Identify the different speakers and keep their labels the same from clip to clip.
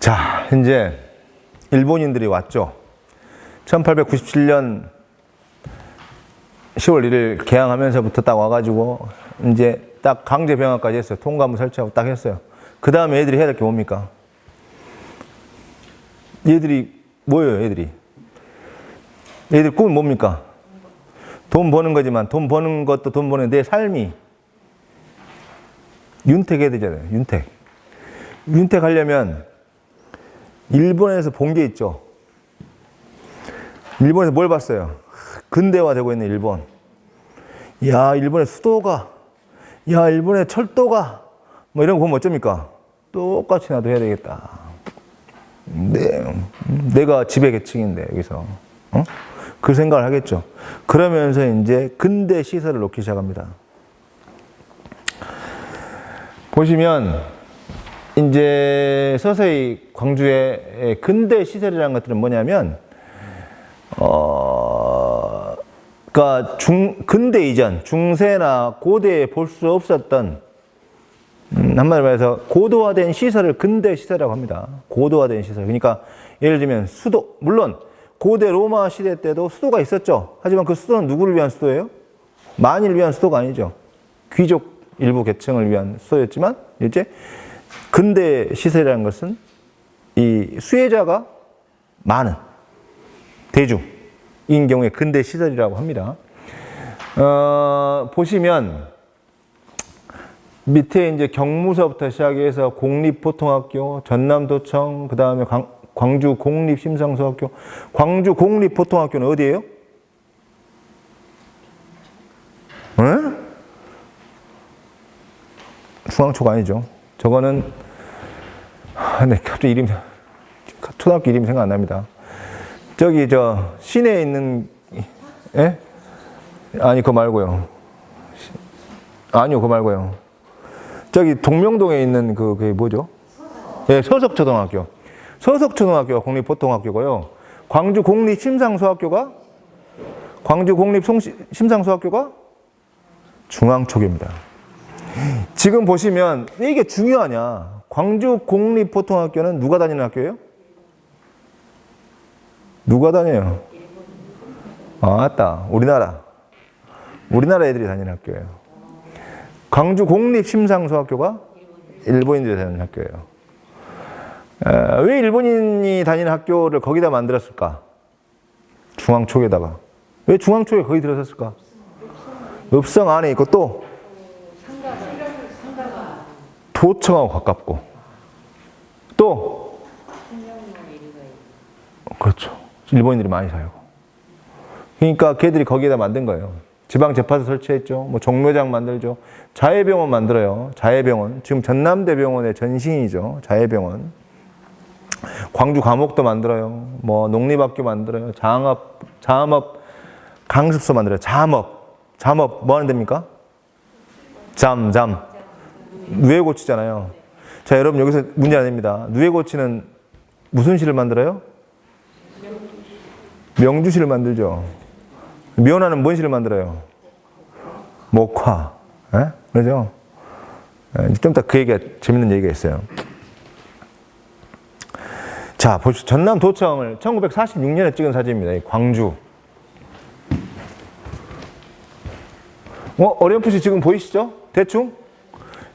Speaker 1: 자, 이제 일본인들이 왔죠. 1897년 10월 1일 개항하면서부터 딱 와가지고 이제 딱 강제 병합까지 했어요. 통감을 설치하고 딱 했어요. 그 다음에 애들이 해야 될 게 뭡니까? 얘들이 뭐예요, 애들이? 얘들 꿈은 뭡니까? 돈 버는 거지만 돈 버는 것도 돈 버는 내 삶이 윤택해야 되잖아요. 윤택. 윤택하려면 일본에서 본 게 있죠. 일본에서 뭘 봤어요? 근대화되고 있는 일본. 야, 일본의 수도가, 야, 일본의 철도가, 뭐 이런 거 보면 어쩝니까? 똑같이 나도 해야 되겠다. 내가 지배계층인데, 여기서. 어? 그 생각을 하겠죠. 그러면서 이제 근대 시설을 놓기 시작합니다. 보시면, 이제 서서히 광주의 근대 시설이라는 것들은 뭐냐면, 그러니까 근대 이전, 중세나 고대에 볼 수 없었던, 한마디로 말해서 고도화된 시설을 근대 시설이라고 합니다. 고도화된 시설. 그러니까 예를 들면 수도, 물론 고대 로마 시대 때도 수도가 있었죠. 하지만 그 수도는 누구를 위한 수도예요? 만인을 위한 수도가 아니죠. 귀족 일부 계층을 위한 수도였지만, 이제 근대 시설이라는 것은 이 수혜자가 많은 대중인 경우에 근대 시설이라고 합니다. 보시면 밑에 이제 경무서부터 시작해서 공립보통학교, 전남도청, 그 다음에 광주 공립심상소학교. 광주 공립보통학교는 어디예요? 응? 중앙초가 아니죠. 저거는 네, 갑자기 이름, 초등학교 이름이 생각 안 납니다. 저기 저 시내에 있는, 예? 아니 그거 말고요. 아니요, 그거 말고요. 저기 동명동에 있는 그게 뭐죠? 예, 서석초등학교. 서석초등학교가 공립보통학교고요. 광주 공립심상소학교가 중앙초교입니다. 지금 보시면 이게 중요하냐? 광주 공립보통학교는 누가 다니는 학교예요? 누가 다녀요? 아, 맞다. 우리나라 애들이 다니는 학교예요. 광주 공립심상소학교가 일본인들이 다니는 학교예요. 왜 일본인이 다니는 학교를 거기다 만들었을까? 중앙초에다가. 왜 중앙초에 거기 들어섰을까? 읍성 안에 있고 또 도청하고 가깝고 또 그렇죠. 일본인들이 많이 살고. 그러니까 걔들이 거기에다 만든 거예요. 지방재파소 설치했죠. 뭐 종묘장 만들죠. 자해병원 만들어요. 자해병원. 지금 전남대병원의 전신이죠. 자해병원. 광주 감옥도 만들어요. 뭐 농립학교 만들어요. 자암업 강습소 만들어요. 잠업 뭐 하는 데입니까? 누에 고치잖아요. 자, 여러분 여기서 문제 아닙니다. 누에 고치는 무슨 시를 만들어요? 명주시를 만들죠. 면화는 뭔 시를 만들어요? 목화. 예? 그러죠? 좀 이따 그 얘기가, 재밌는 얘기가 있어요. 자, 보시죠. 전남도청을 1946년에 찍은 사진입니다. 광주. 어렴풋이 지금 보이시죠? 대충?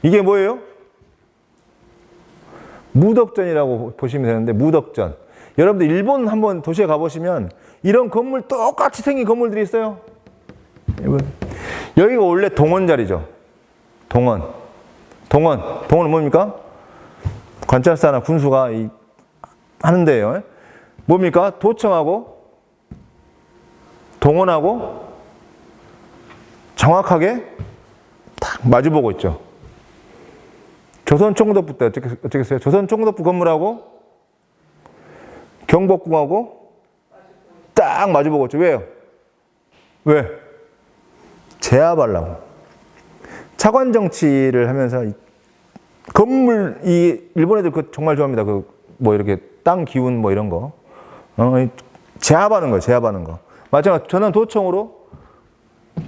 Speaker 1: 이게 뭐예요? 무덕전이라고 보시면 되는데, 무덕전. 여러분들 일본 한번 도시에 가보시면 이런 건물 똑같이 생긴 건물들이 있어요. 여기가 원래 동원 자리죠. 동원은 뭡니까? 관찰사나 군수가 하는 데예요. 뭡니까? 도청하고 동원하고 정확하게 딱 마주보고 있죠. 조선총독부 때 어떻게 했어요? 조선총독부 건물하고 경복궁하고 딱 마주보고 있죠. 왜요? 왜? 제압하려고. 차관 정치를 하면서 건물, 일본 애들 그거 정말 좋아합니다. 뭐 이렇게 땅 기운 뭐 이런 거. 제압하는 거. 마찬가지로 전남 도청으로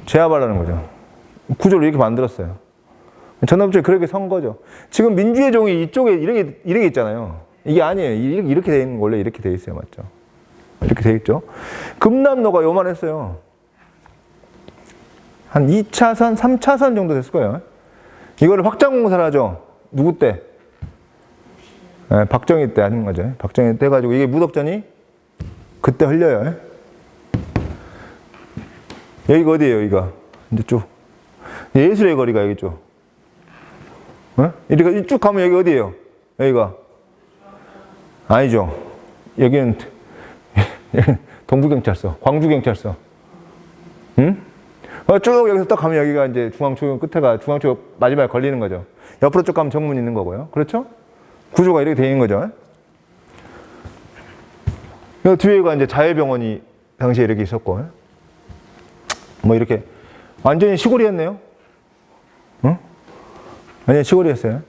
Speaker 1: 제압하려는 거죠. 구조를 이렇게 만들었어요. 전남도청이 그렇게 선 거죠. 지금 민주의 종이 이쪽에 이렇게 있잖아요. 이게 아니에요. 이렇게 돼 있는 거 원래 이렇게 돼 있어요. 맞죠? 이렇게 돼 있죠. 금남로가 요만했어요. 한 2차선, 3차선 정도 됐을 거예요. 이거를 확장공사를 하죠. 누구 때? 네, 박정희 때 하는 거죠. 박정희 때 해가지고 이게 무덕전이 그때 흘려요. 여기가 어디예요, 여기가? 이제 쭉. 예술의 거리가 여기 쭉. 이렇게 쭉 가면 여기 어디예요? 여기가? 아니죠. 여기는 동부경찰서, 광주경찰서. 응? 쭉 여기서 딱 가면 여기가 이제 중앙초경 끝에가 중앙초경 마지막에 걸리는 거죠. 옆으로 쭉 가면 정문 있는 거고요. 그렇죠? 구조가 이렇게 되어 있는 거죠. 이 뒤에가 이제 자해병원이 당시에 이렇게 있었고, 뭐 이렇게 완전히 시골이었네요. 응? 완전히 시골이었어요.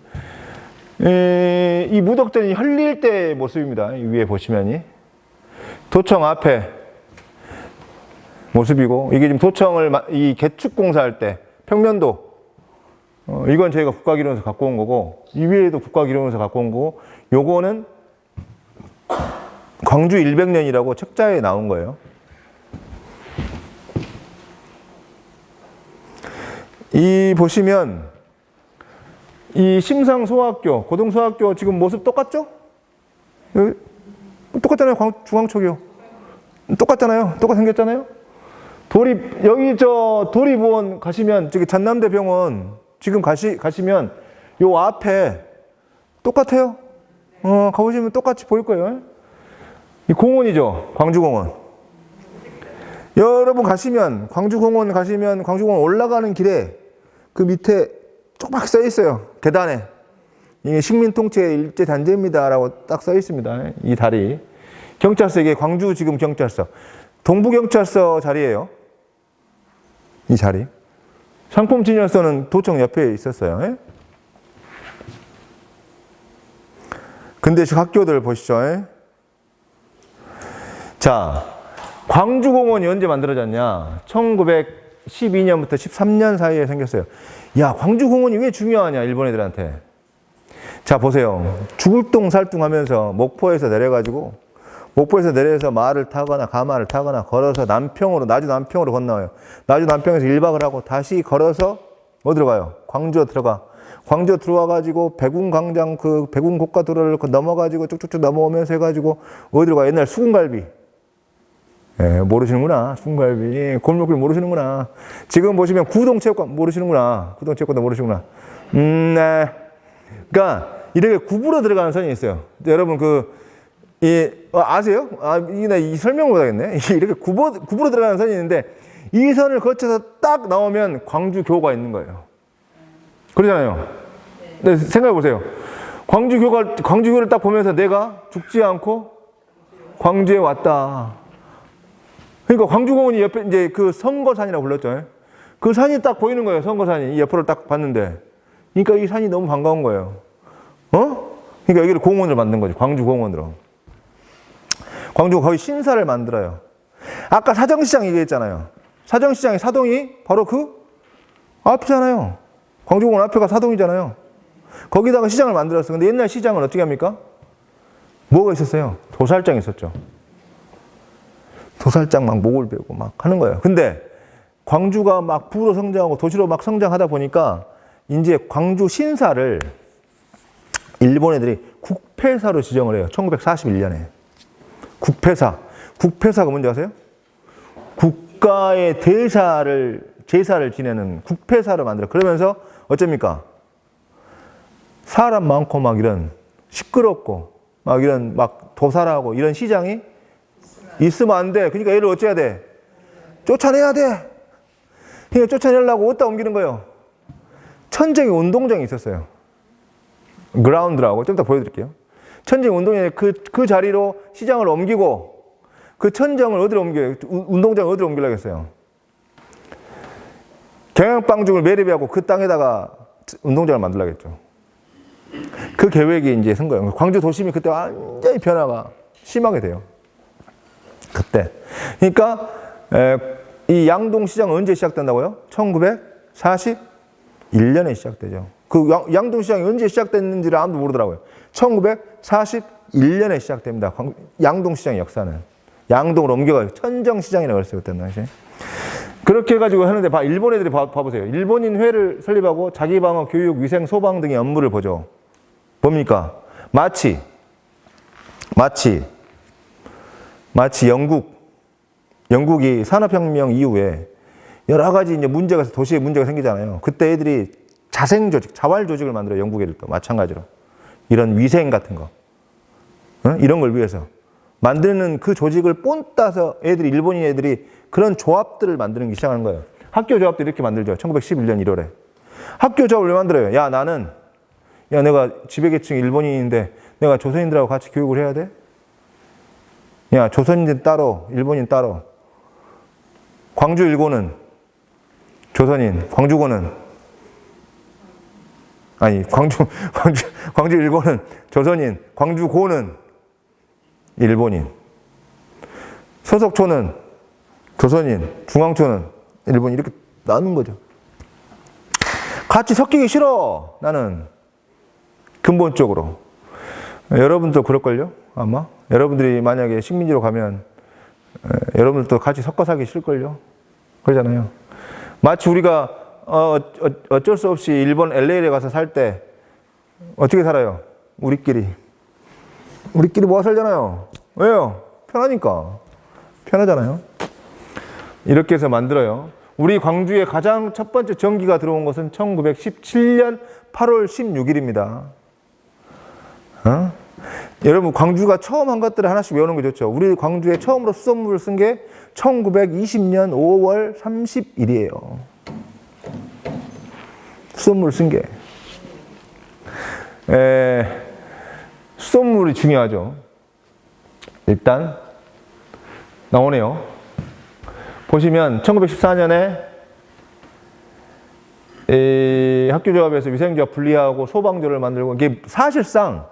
Speaker 1: 이 무덕전이 흘릴 때 모습입니다. 이 위에 보시면이 도청 앞에 모습이고, 이게 지금 도청을 이 개축공사할 때 평면도, 이건 저희가 국가기록원에서 갖고 온 거고, 이 위에도 국가기록원에서 갖고 온 거고, 요거는 광주 100년이라고 책자에 나온 거예요. 이 보시면 이 심상소학교, 고등소학교 지금 모습 똑같죠? 똑같잖아요. 중앙초교. 똑같잖아요. 똑같이 생겼잖아요. 여기 도립원 가시면, 저기 전남대병원 지금 가시면 요 앞에 똑같아요. 가보시면 똑같이 보일 거예요. 이 공원이죠. 광주공원. 여러분 가시면, 광주공원 올라가는 길에 그 밑에 조그맣게 써 있어요. 계단에. 이게 식민통치 일제단지입니다라고 딱 써 있습니다. 이 다리. 경찰서, 이게 광주 지금 경찰서. 동부경찰서 자리예요. 이 자리. 상품진열소는 도청 옆에 있었어요. 근대식 학교들 보시죠. 자, 광주공원이 언제 만들어졌냐? 1912년부터 13년 사이에 생겼어요. 야, 광주공원이 왜 중요하냐, 일본 애들한테. 자, 보세요. 죽을 똥 살뚱하면서 목포에서 내려서 말을 타거나 가마를 타거나 걸어서 나주 남평으로 건너와요. 나주 남평에서 1박을 하고 다시 걸어서 어디로 가요? 광주로 들어가. 광주 들어와가지고 백운광장 그 백운 고가도로를 넘어가지고 쭉쭉쭉 넘어오면서 해가지고 어디로 가? 옛날 수군갈비. 예, 모르시는구나. 수군갈비. 골목길 모르시는구나. 지금 보시면 구동체육관 모르시는구나. 구동체육관도 모르시는구나. 네. 그러니까 이렇게 굽으로 들어가는 선이 있어요. 여러분 아세요? 이 설명 못하겠네. 이렇게 굽으로 들어가는 선이 있는데 이 선을 거쳐서 딱 나오면 광주교가 있는 거예요. 그러잖아요. 네, 생각해 보세요. 광주교를 딱 보면서 내가 죽지 않고 광주에 왔다. 그러니까 광주공원이 옆에 이제 그 선거산이라고 불렀죠. 그 산이 딱 보이는 거예요. 선거산이. 이 옆으로 딱 봤는데. 그러니까 이 산이 너무 반가운 거예요. 그러니까 여기를 공원으로 만든 거죠. 광주공원으로. 광주가 거의 신사를 만들어요. 아까 사정시장 얘기했잖아요. 사정시장의 사동이 바로 그 앞이잖아요. 광주공원 앞에가 사동이잖아요. 거기다가 시장을 만들었어요. 근데 옛날 시장은 어떻게 합니까? 뭐가 있었어요? 도살장이 있었죠. 도살장 막 목을 베고 막 하는 거예요. 근데 광주가 막 부로 성장하고 도시로 막 성장하다 보니까 이제 광주 신사를 일본 애들이 국패사로 지정을 해요. 1941년에. 국패사가 뭔지 아세요? 국가의 제사를 지내는 국패사를 만들어. 그러면서 어쩝니까? 사람 많고 막 이런 시끄럽고 막 이런 막 도살하고 이런 시장이 있으면 안 돼. 그러니까 얘를 어째야 돼? 쫓아내야 돼. 그러니까 쫓아내려고 어디다 옮기는 거예요? 천정의 운동장이 있었어요. 그라운드라고 좀 이따 보여드릴게요. 천정 운동장에 그 자리로 시장을 옮기고 그 천정을 어디로 옮겨요? 운동장을 어디로 옮기려고 했어요? 경양방중을 매립하고 그 땅에다가 운동장을 만들려고 했죠. 그 계획이 이제 쓴 거예요. 광주 도심이 그때 완전히 변화가 심하게 돼요. 그때. 그러니까 이 양동시장은 언제 시작된다고요? 1941년에 시작되죠. 그 양동시장이 언제 시작됐는지를 아무도 모르더라고요. 1941년에 시작됩니다. 양동시장의 역사는. 양동으로 옮겨가요. 천정시장이라고 했어요. 그때 당시에. 그렇게 해가지고 하는데 일본 애들이 봐보세요. 일본인 회를 설립하고 자기 방어, 교육, 위생, 소방 등의 업무를 보죠. 뭡니까? 마치 영국이 산업혁명 이후에 여러 가지 이제 도시에 문제가 생기잖아요. 그때 애들이 자생조직, 자활조직을 만들어요. 영국 애들도 마찬가지로. 이런 위생 같은 거. 이런 걸 위해서. 만드는 그 조직을 뽐따서 일본인 애들이 그런 조합들을 만드는 게 시작하는 거예요. 학교 조합도 이렇게 만들죠. 1911년 1월에. 학교 조합을 왜 만들어요? 내가 지배계층 일본인인데 내가 조선인들하고 같이 교육을 해야 돼? 야, 조선인들 따로, 일본인 따로. 광주 일고는 조선인, 광주 일고는 조선인, 광주고는 일본인. 서석초는 조선인, 중앙초는 일본인. 이렇게 나눈 거죠. 같이 섞이기 싫어, 나는. 근본적으로. 여러분도 그럴걸요? 아마? 여러분들이 만약에 식민지로 가면 여러분들도 같이 섞어 살기 싫을걸요? 그러잖아요. 마치 우리가 어쩔 수 없이 일본 LA에 가서 살 때 어떻게 살아요? 우리끼리 모아 살잖아요. 왜요? 편하니까. 편하잖아요. 이렇게 해서 만들어요. 우리 광주에 가장 첫 번째 전기가 들어온 것은 1917년 8월 16일입니다. 여러분, 광주가 처음 한 것들을 하나씩 외우는 게 좋죠. 우리 광주에 처음으로 수돗물을 쓴 게 1920년 5월 30일이에요. 수돗물을 쓴 게. 수돗물이 중요하죠. 일단 나오네요. 보시면 1914년에 학교조합에서 위생조합 분리하고 소방조를 만들고, 이게 사실상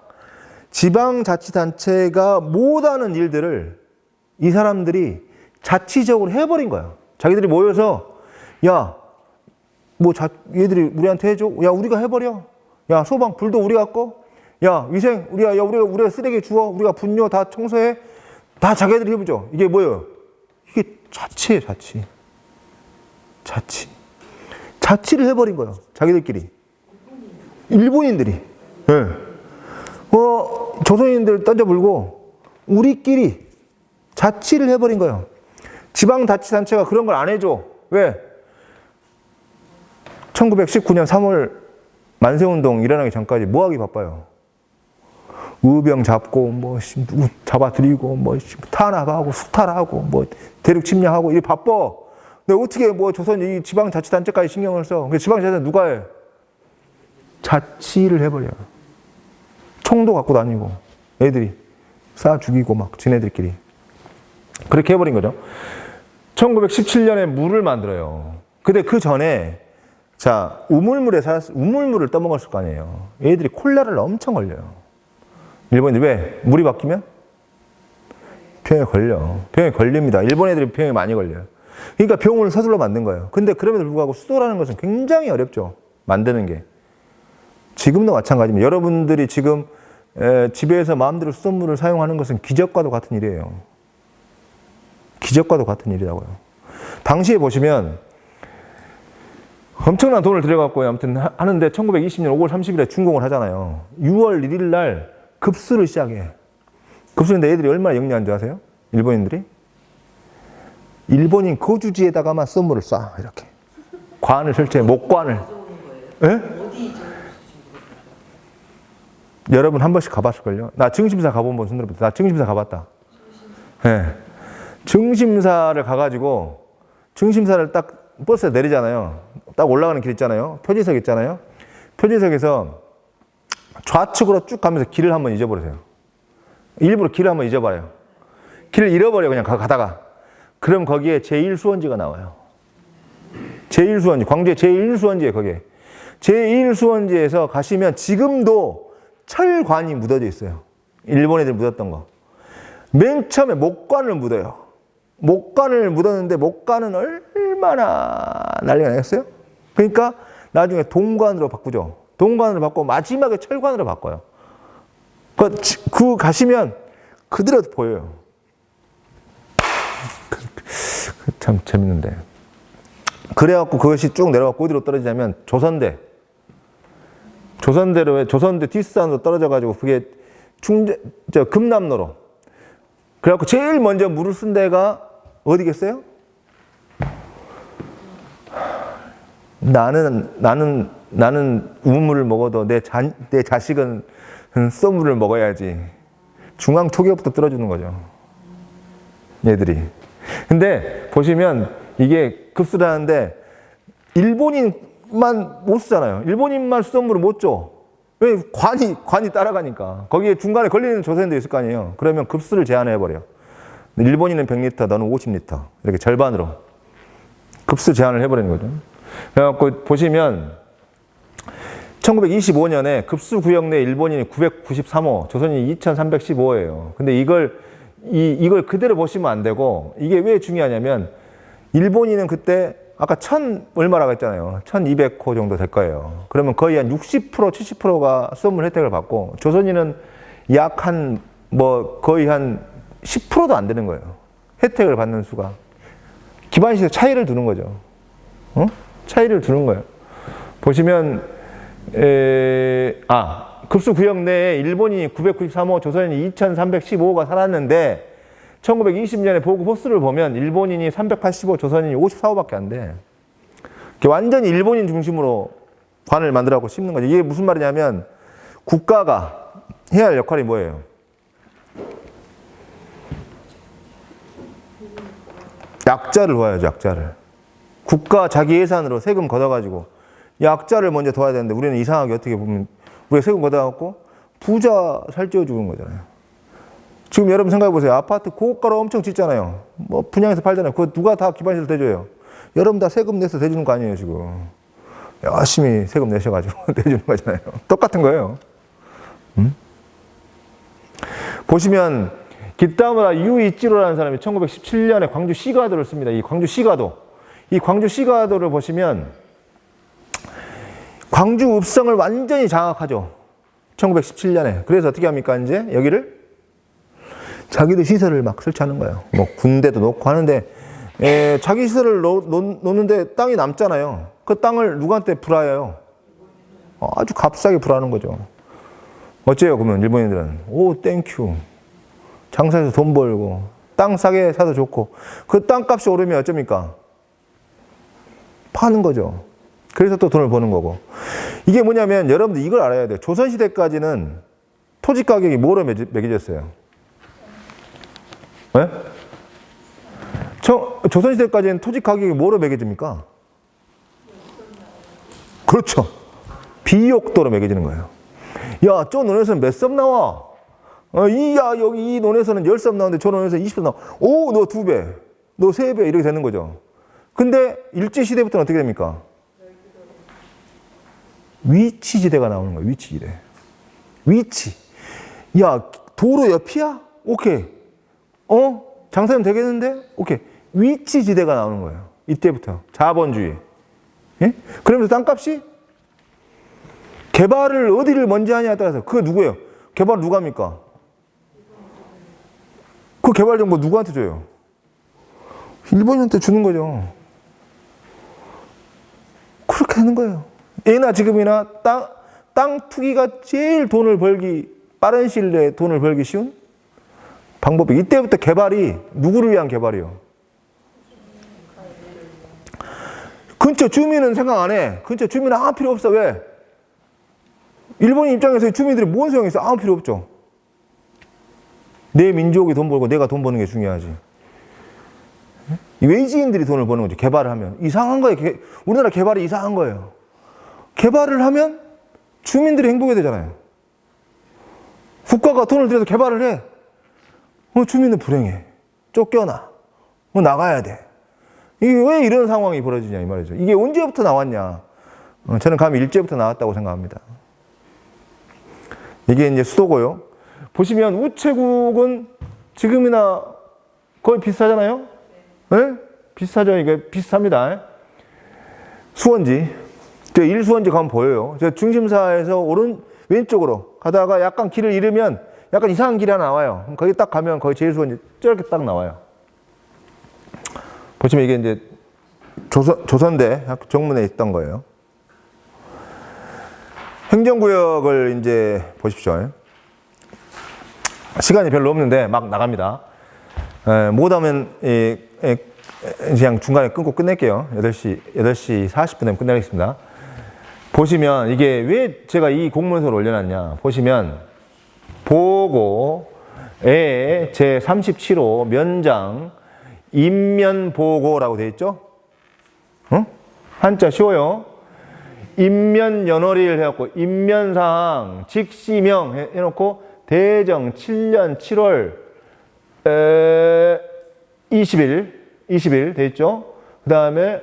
Speaker 1: 지방자치단체가 못하는 일들을 이 사람들이 자치적으로 해버린 거야. 자기들이 모여서 얘들이 우리한테 해줘. 우리가 해버려. 소방 불도 우리가 꺼. 위생 우리가 쓰레기 주워. 우리가 분뇨 다 청소해. 다 자기들이 해보죠. 이게 뭐예요? 이게 자치예요, 자치. 자치를 해버린 거예요. 자기들끼리. 일본인들이. 네. 조선인들 던져불고 우리끼리 자치를 해버린 거예요. 지방자치단체가 그런 걸 안 해줘. 왜? 1919년 3월 만세운동 일어나기 전까지 뭐 하기 바빠요? 의병 잡고, 누구 잡아들이고, 탄압하고, 수탈하고, 대륙 침략하고, 이게 바빠. 근데 어떻게 조선 이 지방자치단체까지 신경을 써? 지방자치단체 누가 해? 자치를 해버려요. 총도 갖고 다니고, 애들이 쏴 죽이고 지네들끼리. 그렇게 해버린 거죠. 1917년에 물을 만들어요. 근데 그 전에, 우물물을 떠먹었을 거 아니에요. 애들이 콜레라를 엄청 걸려요. 일본인들 왜? 물이 바뀌면? 병에 걸려. 병에 걸립니다. 일본 애들이 병에 많이 걸려요. 그러니까 병을 서둘러 만든 거예요. 근데 그럼에도 불구하고 수도라는 것은 굉장히 어렵죠. 만드는 게. 지금도 마찬가지입니다. 여러분들이 지금 집에서 마음대로 수돗물을 사용하는 것은 기적과도 같은 일이에요. 기적과도 같은 일이라고요. 당시에 보시면 엄청난 돈을 들여갖고 아무튼 하는데 1920년 5월 30일에 준공을 하잖아요. 6월 1일 날 급수를 시작해. 급수인데 애들이 얼마나 영리한 줄 아세요? 일본인들이? 일본인 거주지에다가만 썸물을 쏴. 이렇게. 관을 설치해. 목관을. 예? 여러분 한 번씩 가봤을걸요? 나 증심사 가본 분 손들어보세요. 나 증심사 가봤다. 예. 증심사를 가가지고 증심사를 딱 버스에 내리잖아요. 딱 올라가는 길 있잖아요. 표지석 있잖아요. 표지석에서 좌측으로 쭉 가면서 길을 한번 잊어버리세요. 일부러 길을 한번 잊어버려요. 길을 잃어버려 그냥 가다가. 그럼 거기에 제1수원지가 나와요. 제1수원지. 광주에 제1수원지에 거기에. 제1수원지에서 가시면 지금도 철관이 묻어져 있어요. 일본 애들 묻었던 거. 맨 처음에 목관을 묻어요. 목관을 묻었는데 목관은 얼마나 난리가 나겠어요? 그러니까 나중에 동관으로 바꾸죠. 동관으로 바꾸고 마지막에 철관으로 바꿔요. 그 가시면 그대로 보여요. 참 재밌는데. 그래갖고 그것이 쭉 내려가고 어디로 떨어지냐면 조선대 뒷산으로 떨어져가지고 그게 금남로로. 그래갖고 제일 먼저 물을 쓴 데가 어디겠어요? 나는 우물을 먹어도 내 자식은 썸물을 먹어야지. 중앙 초기부터 떨어지는 거죠. 얘들이. 근데 보시면 이게 급수를 하는데 일본인만 못 쓰잖아요. 일본인만 썸물을 못 줘. 왜? 관이 따라가니까. 거기에 중간에 걸리는 조선인도 있을 거 아니에요. 그러면 급수를 제한해버려요. 일본인은 100리터, 너는 50리터. 이렇게 절반으로. 급수 제한을 해버리는 거죠. 그래갖고 보시면 1925년에 급수구역 내 일본인이 993호, 조선인이 2315호예요. 근데 이걸 그대로 보시면 안 되고, 이게 왜 중요하냐면, 일본인은 그때 아까 얼마라고 했잖아요. 1200호 정도 될 거예요. 그러면 거의 한 60%, 70%가 썸물 혜택을 받고, 조선인은 거의 한 10%도 안 되는 거예요. 혜택을 받는 수가. 기반시세 차이를 두는 거죠. 차이를 두는 거예요. 보시면, 급수구역 내에 일본인이 993호, 조선인이 2315호가 살았는데, 1920년에 보고 호수를 보면 일본인이 385, 조선인이 54호밖에 안 돼. 완전히 일본인 중심으로 관을 만들어갖고 씹는 거죠. 이게 무슨 말이냐면, 국가가 해야 할 역할이 뭐예요? 약자를 도와야죠, 약자를. 국가 자기 예산으로 세금 걷어가지고 약자를 먼저 도와야 되는데, 우리는 이상하게 어떻게 보면 우리가 세금 걷어갖고 부자 살찌워 주는 거잖아요. 지금 여러분 생각해 보세요. 아파트 고가로 엄청 짓잖아요. 분양해서 팔잖아요. 그거 누가 다 기반시설 대줘요? 여러분 다 세금 내서 대주는 거 아니에요, 지금. 열심히 세금 내셔가지고 대주는 거잖아요. 똑같은 거예요. 보시면 기타무라 유이치로라는 사람이 1917년에 광주 시가도를 씁니다. 이 광주 시가도를 보시면 광주 읍성을 완전히 장악하죠. 1917년에. 그래서 어떻게 합니까, 이제? 여기를? 자기도 시설을 막 설치하는 거예요. 군대도 놓고 하는데, 자기 시설을 놓는데 땅이 남잖아요. 그 땅을 누구한테 불화해요? 아주 값싸게 불하는 거죠. 어째요, 그러면 일본인들은? 오, 땡큐. 장사해서 돈 벌고, 땅 싸게 사도 좋고, 그 땅값이 오르면 어쩝니까? 파는 거죠. 그래서 또 돈을 버는 거고. 이게 뭐냐면, 여러분들 이걸 알아야 돼요. 조선시대까지는 토지 가격이 뭐로 매겨졌어요? 네? 조선시대까지는 토지 가격이 뭐로 매겨집니까? 그렇죠. 비옥도로 매겨지는 거예요. 야, 저 논에서는 몇 섭 나와? 여기 이 논에서는 10섭 나오는데 저 논에서는 20섭 나와. 오, 너 2배, 너 3배 이렇게 되는 거죠. 근데 일제시대부터는 어떻게 됩니까? 위치지대가 나오는 거예요. 위치지대. 위치. 야, 도로 옆이야? 오케이. 장사하면 되겠는데? 오케이. 위치지대가 나오는 거예요. 이때부터. 자본주의. 예? 그러면서 땅값이 개발을 어디를 먼저 하냐에 따라서 그거 누구예요? 개발 누가 합니까? 그 개발 정보 누구한테 줘요? 일본인한테 주는 거죠. 그렇게 하는 거예요. 예나 지금이나 땅 투기가 제일 빠른 시일 내에 돈을 벌기 쉬운 방법이. 이때부터 개발이 누구를 위한 개발이요? 근처 주민은 생각 안 해. 근처 주민은 아무 필요 없어. 왜? 일본인 입장에서 주민들이 뭔 소용이 있어? 아무 필요 없죠. 내 민족이 돈 벌고 내가 돈 버는 게 중요하지. 외지인들이 돈을 버는 거죠. 개발을 하면. 이상한 거예요. 우리나라 개발이 이상한 거예요. 개발을 하면 주민들이 행복해야 되잖아요. 국가가 돈을 들여서 개발을 해. 주민은 불행해. 쫓겨나. 나가야 돼. 이게 왜 이런 상황이 벌어지냐 이 말이죠. 이게 언제부터 나왔냐. 저는 감히 일제부터 나왔다고 생각합니다. 이게 이제 수도고요. 보시면 우체국은 지금이나 거의 비슷하잖아요. 네? 비슷하죠. 이게 비슷합니다. 수원지. 저 일수원지 가면 보여요. 저 중심사에서 왼쪽으로 가다가 약간 길을 잃으면 약간 이상한 길이 하나 나와요. 그럼 거기 딱 가면 거기 제일수원지 저렇게 딱 나와요. 보시면 이게 이제 조선대 정문에 있던 거예요. 행정구역을 이제 보십시오. 시간이 별로 없는데 막 나갑니다. 못하면 그냥 중간에 끊고 끝낼게요. 8시 40분 되면 끝내겠습니다. 보시면 이게 왜 제가 이 공문서를 올려놨냐. 보시면 보고에 제37호 면장 인면보고라고 되어 있죠? 응? 한자 쉬워요. 인면연월일 해갖고 인면사항 직시명 해놓고 대정 7년 7월 20일 되어 있죠? 그 다음에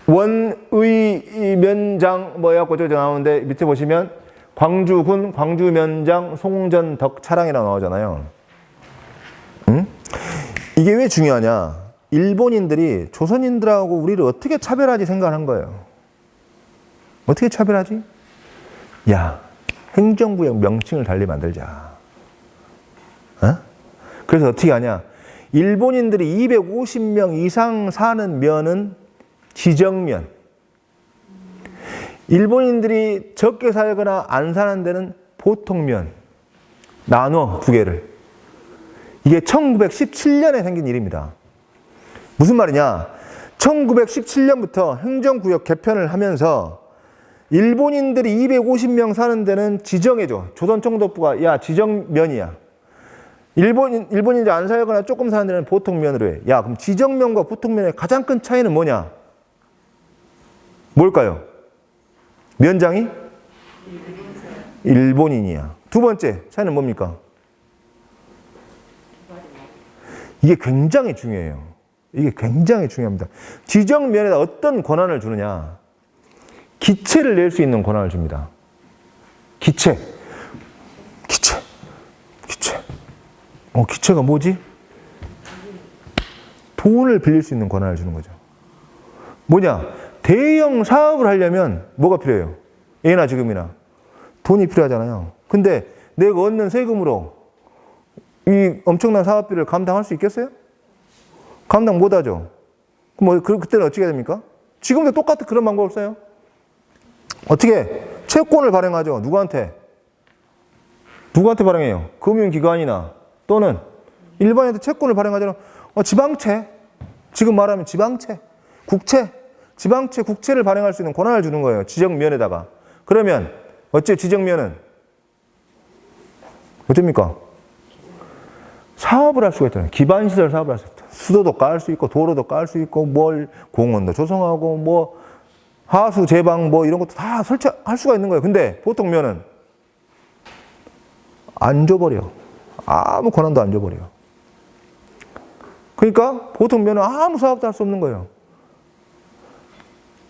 Speaker 1: 원의 면장 뭐 해갖고 저기 나오는데 밑에 보시면 광주군 광주면장 송전덕 차량이라고 나오잖아요. 응? 이게 왜 중요하냐? 일본인들이 조선인들하고 우리를 어떻게 차별하지 생각하는 거예요. 어떻게 차별하지? 야, 행정구역 명칭을 달리 만들자. 어? 그래서 어떻게 하냐? 일본인들이 250명 이상 사는 면은 지정면. 일본인들이 적게 살거나 안 사는 데는 보통면. 나눠 두 개를. 이게 1917년에 생긴 일입니다. 무슨 말이냐? 1917년부터 행정구역 개편을 하면서 일본인들이 250명 사는 데는 지정해줘. 조선총독부가 야 지정면이야. 일본인들이 안 살거나 조금 사는 데는 보통면으로 해. 야 그럼 지정면과 보통면의 가장 큰 차이는 뭐냐? 뭘까요? 면장이? 일본인이야. 두 번째 차이는 뭡니까? 이게 굉장히 중요해요. 이게 굉장히 중요합니다. 지정면에다 어떤 권한을 주느냐? 기체를 낼 수 있는 권한을 줍니다. 기체. 기체가 뭐지? 돈을 빌릴 수 있는 권한을 주는 거죠. 뭐냐? 대형 사업을 하려면 뭐가 필요해요? 예나 지금이나. 돈이 필요하잖아요. 근데 내가 얻는 세금으로 이 엄청난 사업비를 감당할 수 있겠어요? 감당 못 하죠. 그럼 그때는 어떻게 해야 됩니까? 지금도 똑같은 그런 방법 없어요? 어떻게? 채권을 발행하죠. 누구한테 발행해요? 금융기관이나 또는 일반인한테 채권을 발행하잖아요. 지방채. 지금 말하면 지방채. 국채. 지방채, 국채를 발행할 수 있는 권한을 주는 거예요. 지정면에다가. 그러면 어째 지정면은 어쩝니까? 사업을 할 수가 있잖아요. 기반시설 사업을 할 수 있다. 수도도 깔 수 있고 도로도 깔 수 있고 공원도 조성하고 하수 제방 이런 것도 다 설치할 수가 있는 거예요. 근데 보통 면은 안 줘버려. 아무 권한도 안 줘버려. 그러니까 보통 면은 아무 사업도 할 수 없는 거예요.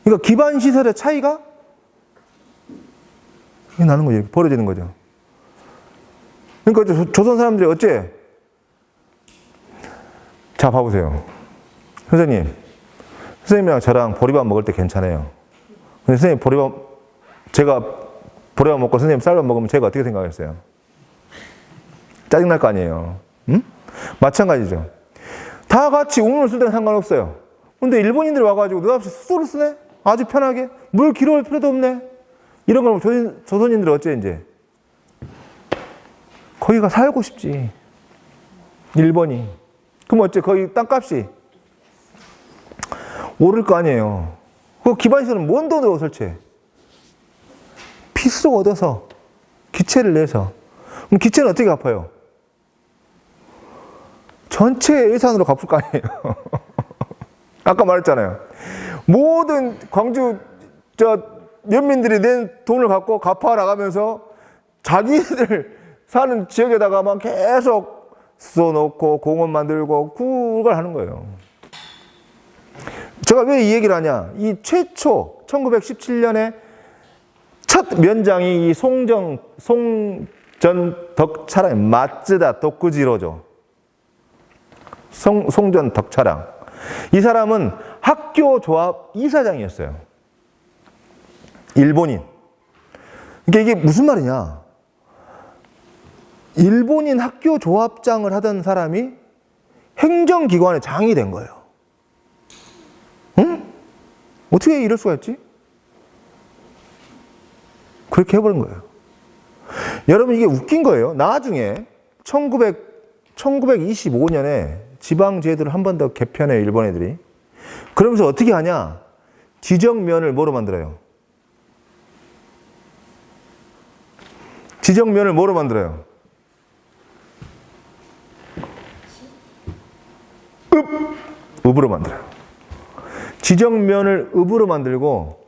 Speaker 1: 그러니까 기반시설의 차이가 나는 거죠. 이렇게 벌어지는 거죠. 그러니까 조선 사람들이 어째? 자, 봐보세요. 선생님이랑 저랑 보리밥 먹을 때 괜찮아요. 근데 제가 보리밥 먹고 선생님 쌀밥 먹으면 제가 어떻게 생각했어요? 짜증날 거 아니에요. 응? 마찬가지죠. 다 같이 우물 쓸 때는 상관없어요. 근데 일본인들이 와가지고 느닷없이 수도를 쓰네? 아주 편하게? 물 길어올 필요도 없네? 이런 걸 조선인들이 어째 이제? 거기가 살고 싶지. 일본이. 그럼 어째 거기 땅값이 오를 거 아니에요. 그 기반시설은 뭔 돈으로 설치해? 피수 얻어서 기체를 내서. 그럼 기체는 어떻게 갚아요? 전체 예산으로 갚을 거 아니에요. 아까 말했잖아요. 모든 광주 연민들이 낸 돈을 갖고 갚아 나가면서 자기들 사는 지역에다가만 계속 써놓고 공원 만들고 그걸 하는 거예요. 제가 왜 이 얘기를 하냐? 이 최초 1917년에 첫 면장이 이 송전덕 차량 마츠다 도쿠지로죠. 송전덕 차량. 이 사람은 학교 조합 이사장이었어요. 일본인. 그러니까 이게 무슨 말이냐? 일본인 학교 조합장을 하던 사람이 행정기관의 장이 된 거예요. 응? 어떻게 이럴 수가 있지? 그렇게 해버린 거예요. 여러분, 이게 웃긴 거예요. 나중에 1925년에 지방제도를 한 번 더 개편해요, 일본 애들이. 그러면서 어떻게 하냐? 지정면을 뭐로 만들어요? 지정면을 뭐로 만들어요? 읍으로 만들어요. 지정면을 읍으로 만들고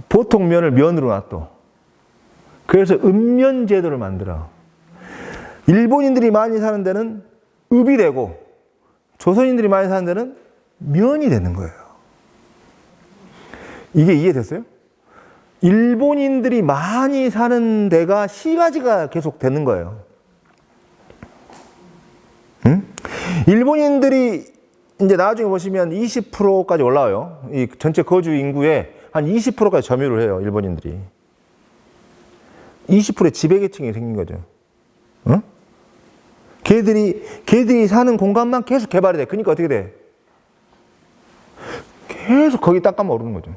Speaker 1: 보통 면을 면으로 놔둬. 그래서 읍면제도를 만들어. 일본인들이 많이 사는 데는 읍이 되고 조선인들이 많이 사는 데는 면이 되는 거예요. 이게 이해됐어요? 일본인들이 많이 사는 데가 시가지가 계속 되는 거예요. 응? 일본인들이 이제 나중에 보시면 20%까지 올라와요. 이 전체 거주 인구의 한 20%까지 점유를 해요, 일본인들이. 20%의 지배계층이 생긴 거죠. 응? 걔들이 사는 공간만 계속 개발이 돼. 그러니까 어떻게 돼? 계속 거기 땅값만 오르는 거죠.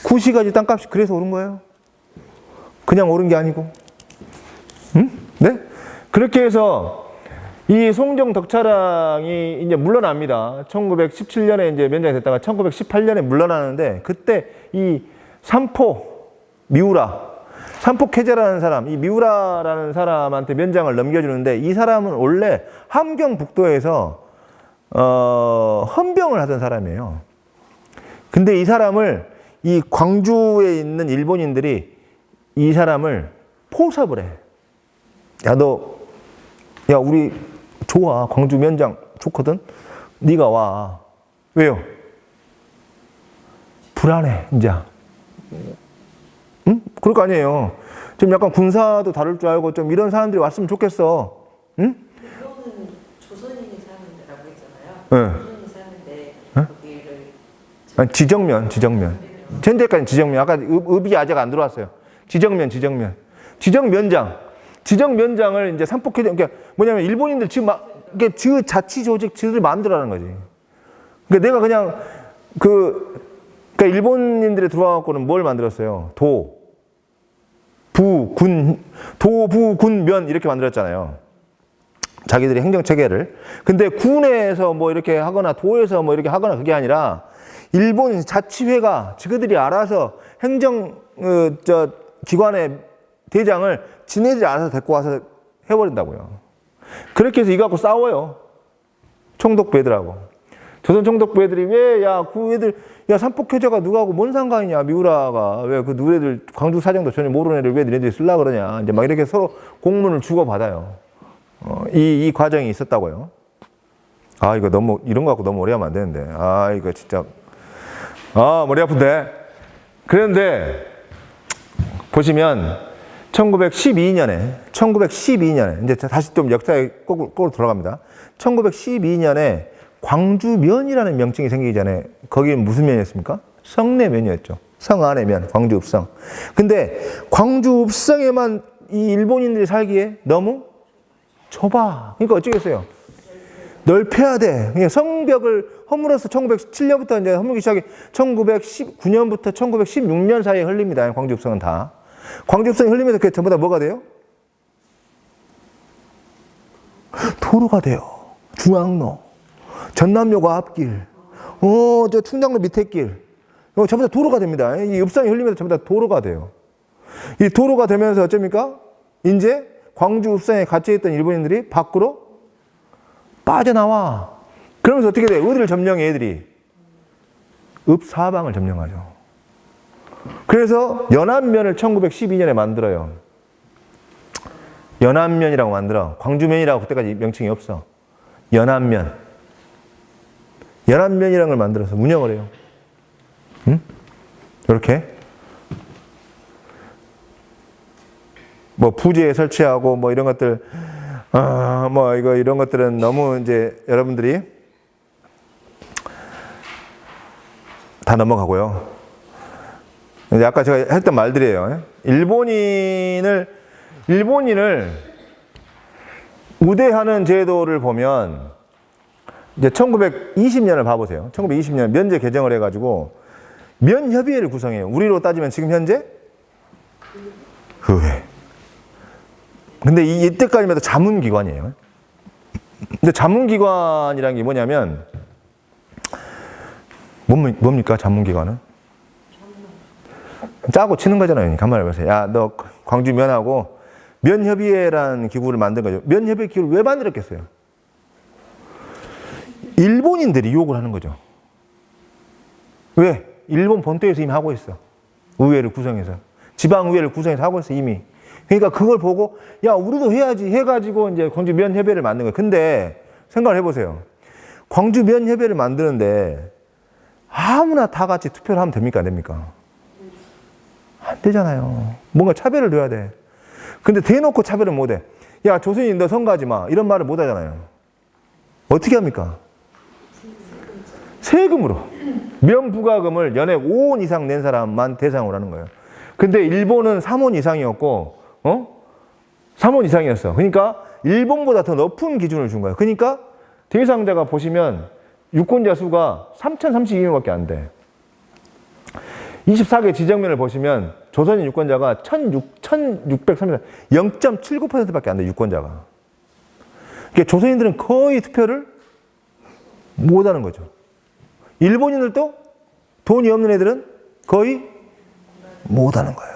Speaker 1: 구시가지 땅값이 그래서 오른 거예요. 그냥 오른 게 아니고. 응? 네? 그렇게 해서 이 송정 덕차량이 이제 물러납니다. 1917년에 이제 면장이 됐다가 1918년에 물러나는데 그때 이 삼포 미우라, 삼포 캐제라는 사람, 이 미우라라는 사람한테 면장을 넘겨주는데 이 사람은 원래 함경북도에서 헌병을 하던 사람이에요. 근데 이 사람을 이 광주에 있는 일본인들이 이 사람을 포섭을 해. 야, 우리 좋아. 광주 면장 좋거든. 네가 와. 왜요? 불안해, 이제. 응? 그럴 거 아니에요. 좀 약간 군사도 다룰 줄 알고 좀 이런 사람들이 왔으면 좋겠어. 응?
Speaker 2: 이거는 조선인이 사는 데라고 했잖아요.
Speaker 1: 네.
Speaker 2: 조선인이 사는데
Speaker 1: 네?
Speaker 2: 거기를
Speaker 1: 아니, 지정면. 현재까지 지정면. 아까 읍이 아직 안 들어왔어요. 지정면장을 이제 삼폭회장, 그러니까 뭐냐면 일본인들 지금 막, 이게 자치 조직 지들이 마음대로라는 거지. 그러니까 내가 그냥 그러니까 일본인들이 들어와갖고는 뭘 만들었어요? 도, 부, 군, 면 이렇게 만들었잖아요. 자기들이 행정체계를. 근데 군에서 뭐 이렇게 하거나 도에서 뭐 이렇게 하거나 그게 아니라 일본 자치회가 지그들이 알아서 행정, 기관의 대장을 지네들이 알아서 데리고 와서 해버린다고요. 그렇게 해서 이거 갖고 싸워요. 총독부 애들하고. 조선 총독부 애들이 삼폭회자가 누구하고 뭔 상관이냐, 미우라가. 왜 그 누구애들 광주 사정도 전혀 모르는 애를 왜 너네들이 쓰려고 그러냐. 이제 막 이렇게 서로 공문을 주고받아요. 이 과정이 있었다고요. 아, 이거 너무, 이런 거 갖고 너무 오래 하면 안 되는데. 아, 이거 진짜. 아, 머리 아픈데. 그런데, 보시면, 1912년에, 이제 다시 좀 역사에 거꾸로 돌아갑니다. 1912년에 광주면이라는 명칭이 생기기 전에, 거기는 무슨 면이었습니까? 성내면이었죠. 성 안의 면, 광주 읍성. 근데, 광주 읍성에만 이 일본인들이 살기에 너무 좁아. 그러니까 어쩌겠어요? 넓혀야 돼. 그러니까 성벽을 허물어서 1907년부터 이제 허물기 시작해 1919년부터 1916년 사이에 흘립니다. 광주 읍성은 다. 광주 읍성이 흘리면서 그게 전부 다 뭐가 돼요? 도로가 돼요. 중앙로, 전남로가 앞길, 저 충장로 밑에 길, 전부 다 도로가 됩니다. 이 읍성이 흘리면서 전부 다 도로가 돼요. 이 도로가 되면서 어쩝니까? 이제 광주 읍성에 갇혀있던 일본인들이 밖으로 빠져나와. 그러면서 어떻게 돼? 어디를 점령해, 애들이? 읍사방을 점령하죠. 그래서 연안면을 1912년에 만들어요. 연안면이라고 만들어. 광주면이라고 그때까지 명칭이 없어. 연안면이라는 걸 만들어서 운영을 해요. 응? 이렇게. 뭐 부지에 설치하고 뭐 이런 것들, 이런 것들은 너무 이제 여러분들이 다 넘어가고요. 이제 아까 제가 했던 말들이에요. 일본인을 우대하는 제도를 보면 이제 1920년을 봐보세요. 1920년 면제 개정을 해가지고 면협의회를 구성해요. 우리로 따지면 지금 현재 의회. 근데 이때까지만 해도 자문기관이에요. 근데 자문기관이라는 게 뭐냐면 뭡니까 자문기관은? 짜고 치는 거잖아요. 가만히 보세요. 야, 너 광주 면하고 면협의회라는 기구를 만든 거죠. 면협의회 기구를 왜 만들었겠어요? 일본인들이 요구를 하는 거죠. 왜? 일본 본토에서 이미 하고 있어. 의회를 구성해서. 지방의회를 구성해서 하고 있어, 이미. 그러니까 그걸 보고, 야, 우리도 해야지 해가지고 이제 광주 면협의회를 만든 거예요. 근데 생각을 해보세요. 광주 면협의회를 만드는데 아무나 다 같이 투표를 하면 됩니까? 안 됩니까? 안 되잖아요. 뭔가 차별을 둬야 돼. 근데 대놓고 차별을 못 해. 야, 조선인 너 선거하지 마. 이런 말을 못 하잖아요. 어떻게 합니까? 세금으로. 면부과금을 연액 5원 이상 낸 사람만 대상으로 하는 거예요. 근데 일본은 3원 이상이었고, 3원 이상이었어. 그러니까 일본보다 더 높은 기준을 준 거예요. 그러니까 대상자가 보시면 유권자 수가 3,032명밖에 안 돼. 24개 지정면을 보시면 조선인 유권자가 1,630명, 0.79%밖에 안 돼, 유권자가. 그러니까 조선인들은 거의 투표를 못 하는 거죠. 일본인들도 돈이 없는 애들은 거의 못 하는 거예요.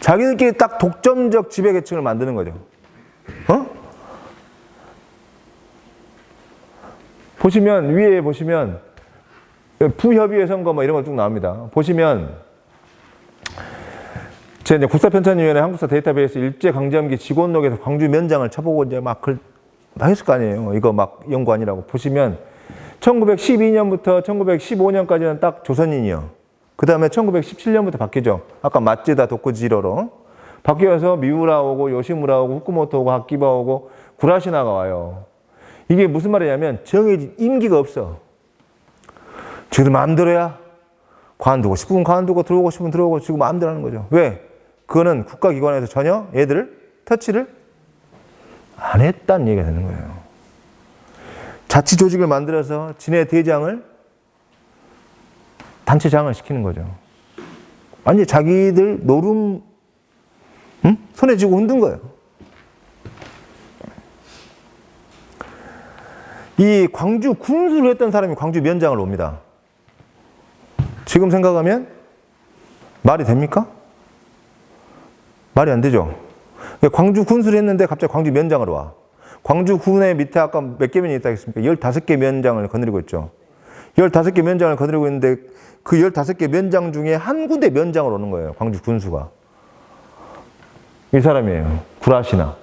Speaker 1: 자기들끼리 딱 독점적 지배계층을 만드는 거죠. 보시면, 위에 보시면, 부협의회 선거 뭐 이런 거 쭉 나옵니다. 보시면, 제가 이제 국사편찬위원회 한국사 데이터베이스 일제강점기 직원록에서 광주 면장을 쳐보고 이제 막 했을 거 아니에요. 이거 막 연구아니라고. 보시면, 1912년부터 1915년까지는 딱 조선인이요. 그 다음에 1917년부터 바뀌죠. 아까 마츠다 도쿠지로로. 바뀌어서 미우라 오고, 요시무라 오고, 후쿠모토 오고, 하키바 오고, 구라시나가 와요. 이게 무슨 말이냐면 정해진 임기가 없어. 지금 마음대로야. 관두고 싶으면 관두고 들어오고 싶으면 들어오고 지금 마음대로 하는 거죠. 왜? 그거는 국가기관에서 전혀 얘들을 터치를 안 했다는 얘기가 되는 거예요. 자치조직을 만들어서 지네 대장을 단체장을 시키는 거죠. 완전히 자기들 노름 손에 쥐고 흔든 거예요. 이 광주 군수를 했던 사람이 광주 면장을 옵니다. 지금 생각하면 말이 됩니까? 말이 안 되죠. 광주 군수를 했는데 갑자기 광주 면장으로 와. 광주 군의 밑에 아까 몇 개 면이 있다 했습니까? 15개 면장을 거느리고 있죠. 15개 면장을 거느리고 있는데 그 15개 면장 중에 한 군데 면장으로 오는 거예요. 광주 군수가. 이 사람이에요. 구라시나.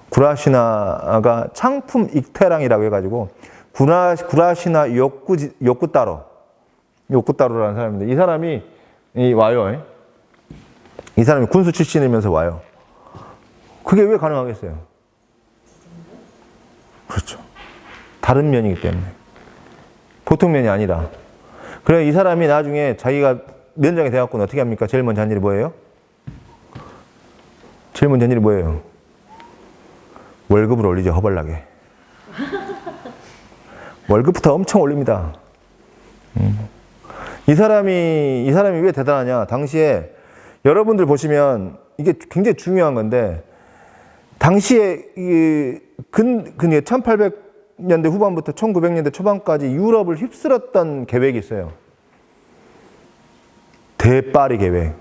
Speaker 1: 구라시나가 창품 익태랑이라고 해가지고 구라시나 욕구따로라는 사람인데 이 사람이 와요. 이 사람이 군수 출신이면서 와요. 그게 왜 가능하겠어요? 그렇죠. 다른 면이기 때문에. 보통 면이 아니라. 그래 이 사람이 나중에 자기가 면장이 돼갖고는 어떻게 합니까? 제일 먼저 한 일이 뭐예요? 제일 먼저 한 일이 뭐예요? 월급을 올리죠, 허벌나게. 월급부터 엄청 올립니다. 이 사람이 왜 대단하냐? 당시에 여러분들 보시면 이게 굉장히 중요한 건데 당시에 1800년대 후반부터 1900년대 초반까지 유럽을 휩쓸었던 계획이 있어요. 대파리 계획,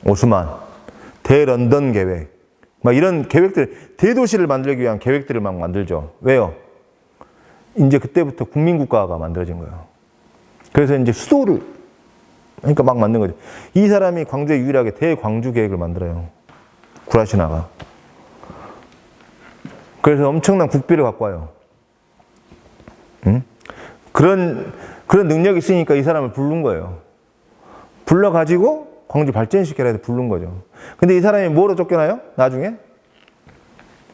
Speaker 1: 오스만, 대런던 계획, 막 이런 계획들, 대도시를 만들기 위한 계획들을 막 만들죠. 왜요? 이제 그때부터 국민국가가 만들어진 거예요. 그래서 이제 수도를, 그러니까 막 만든 거죠. 이 사람이 광주에 유일하게 대광주 계획을 만들어요. 구라시나가. 그래서 엄청난 국비를 갖고 와요. 응? 그런 능력이 있으니까 이 사람을 부른 거예요. 불러가지고 광주 발전시켜라 해서 부른 거죠. 근데 이 사람이 뭐로 쫓겨나요? 나중에?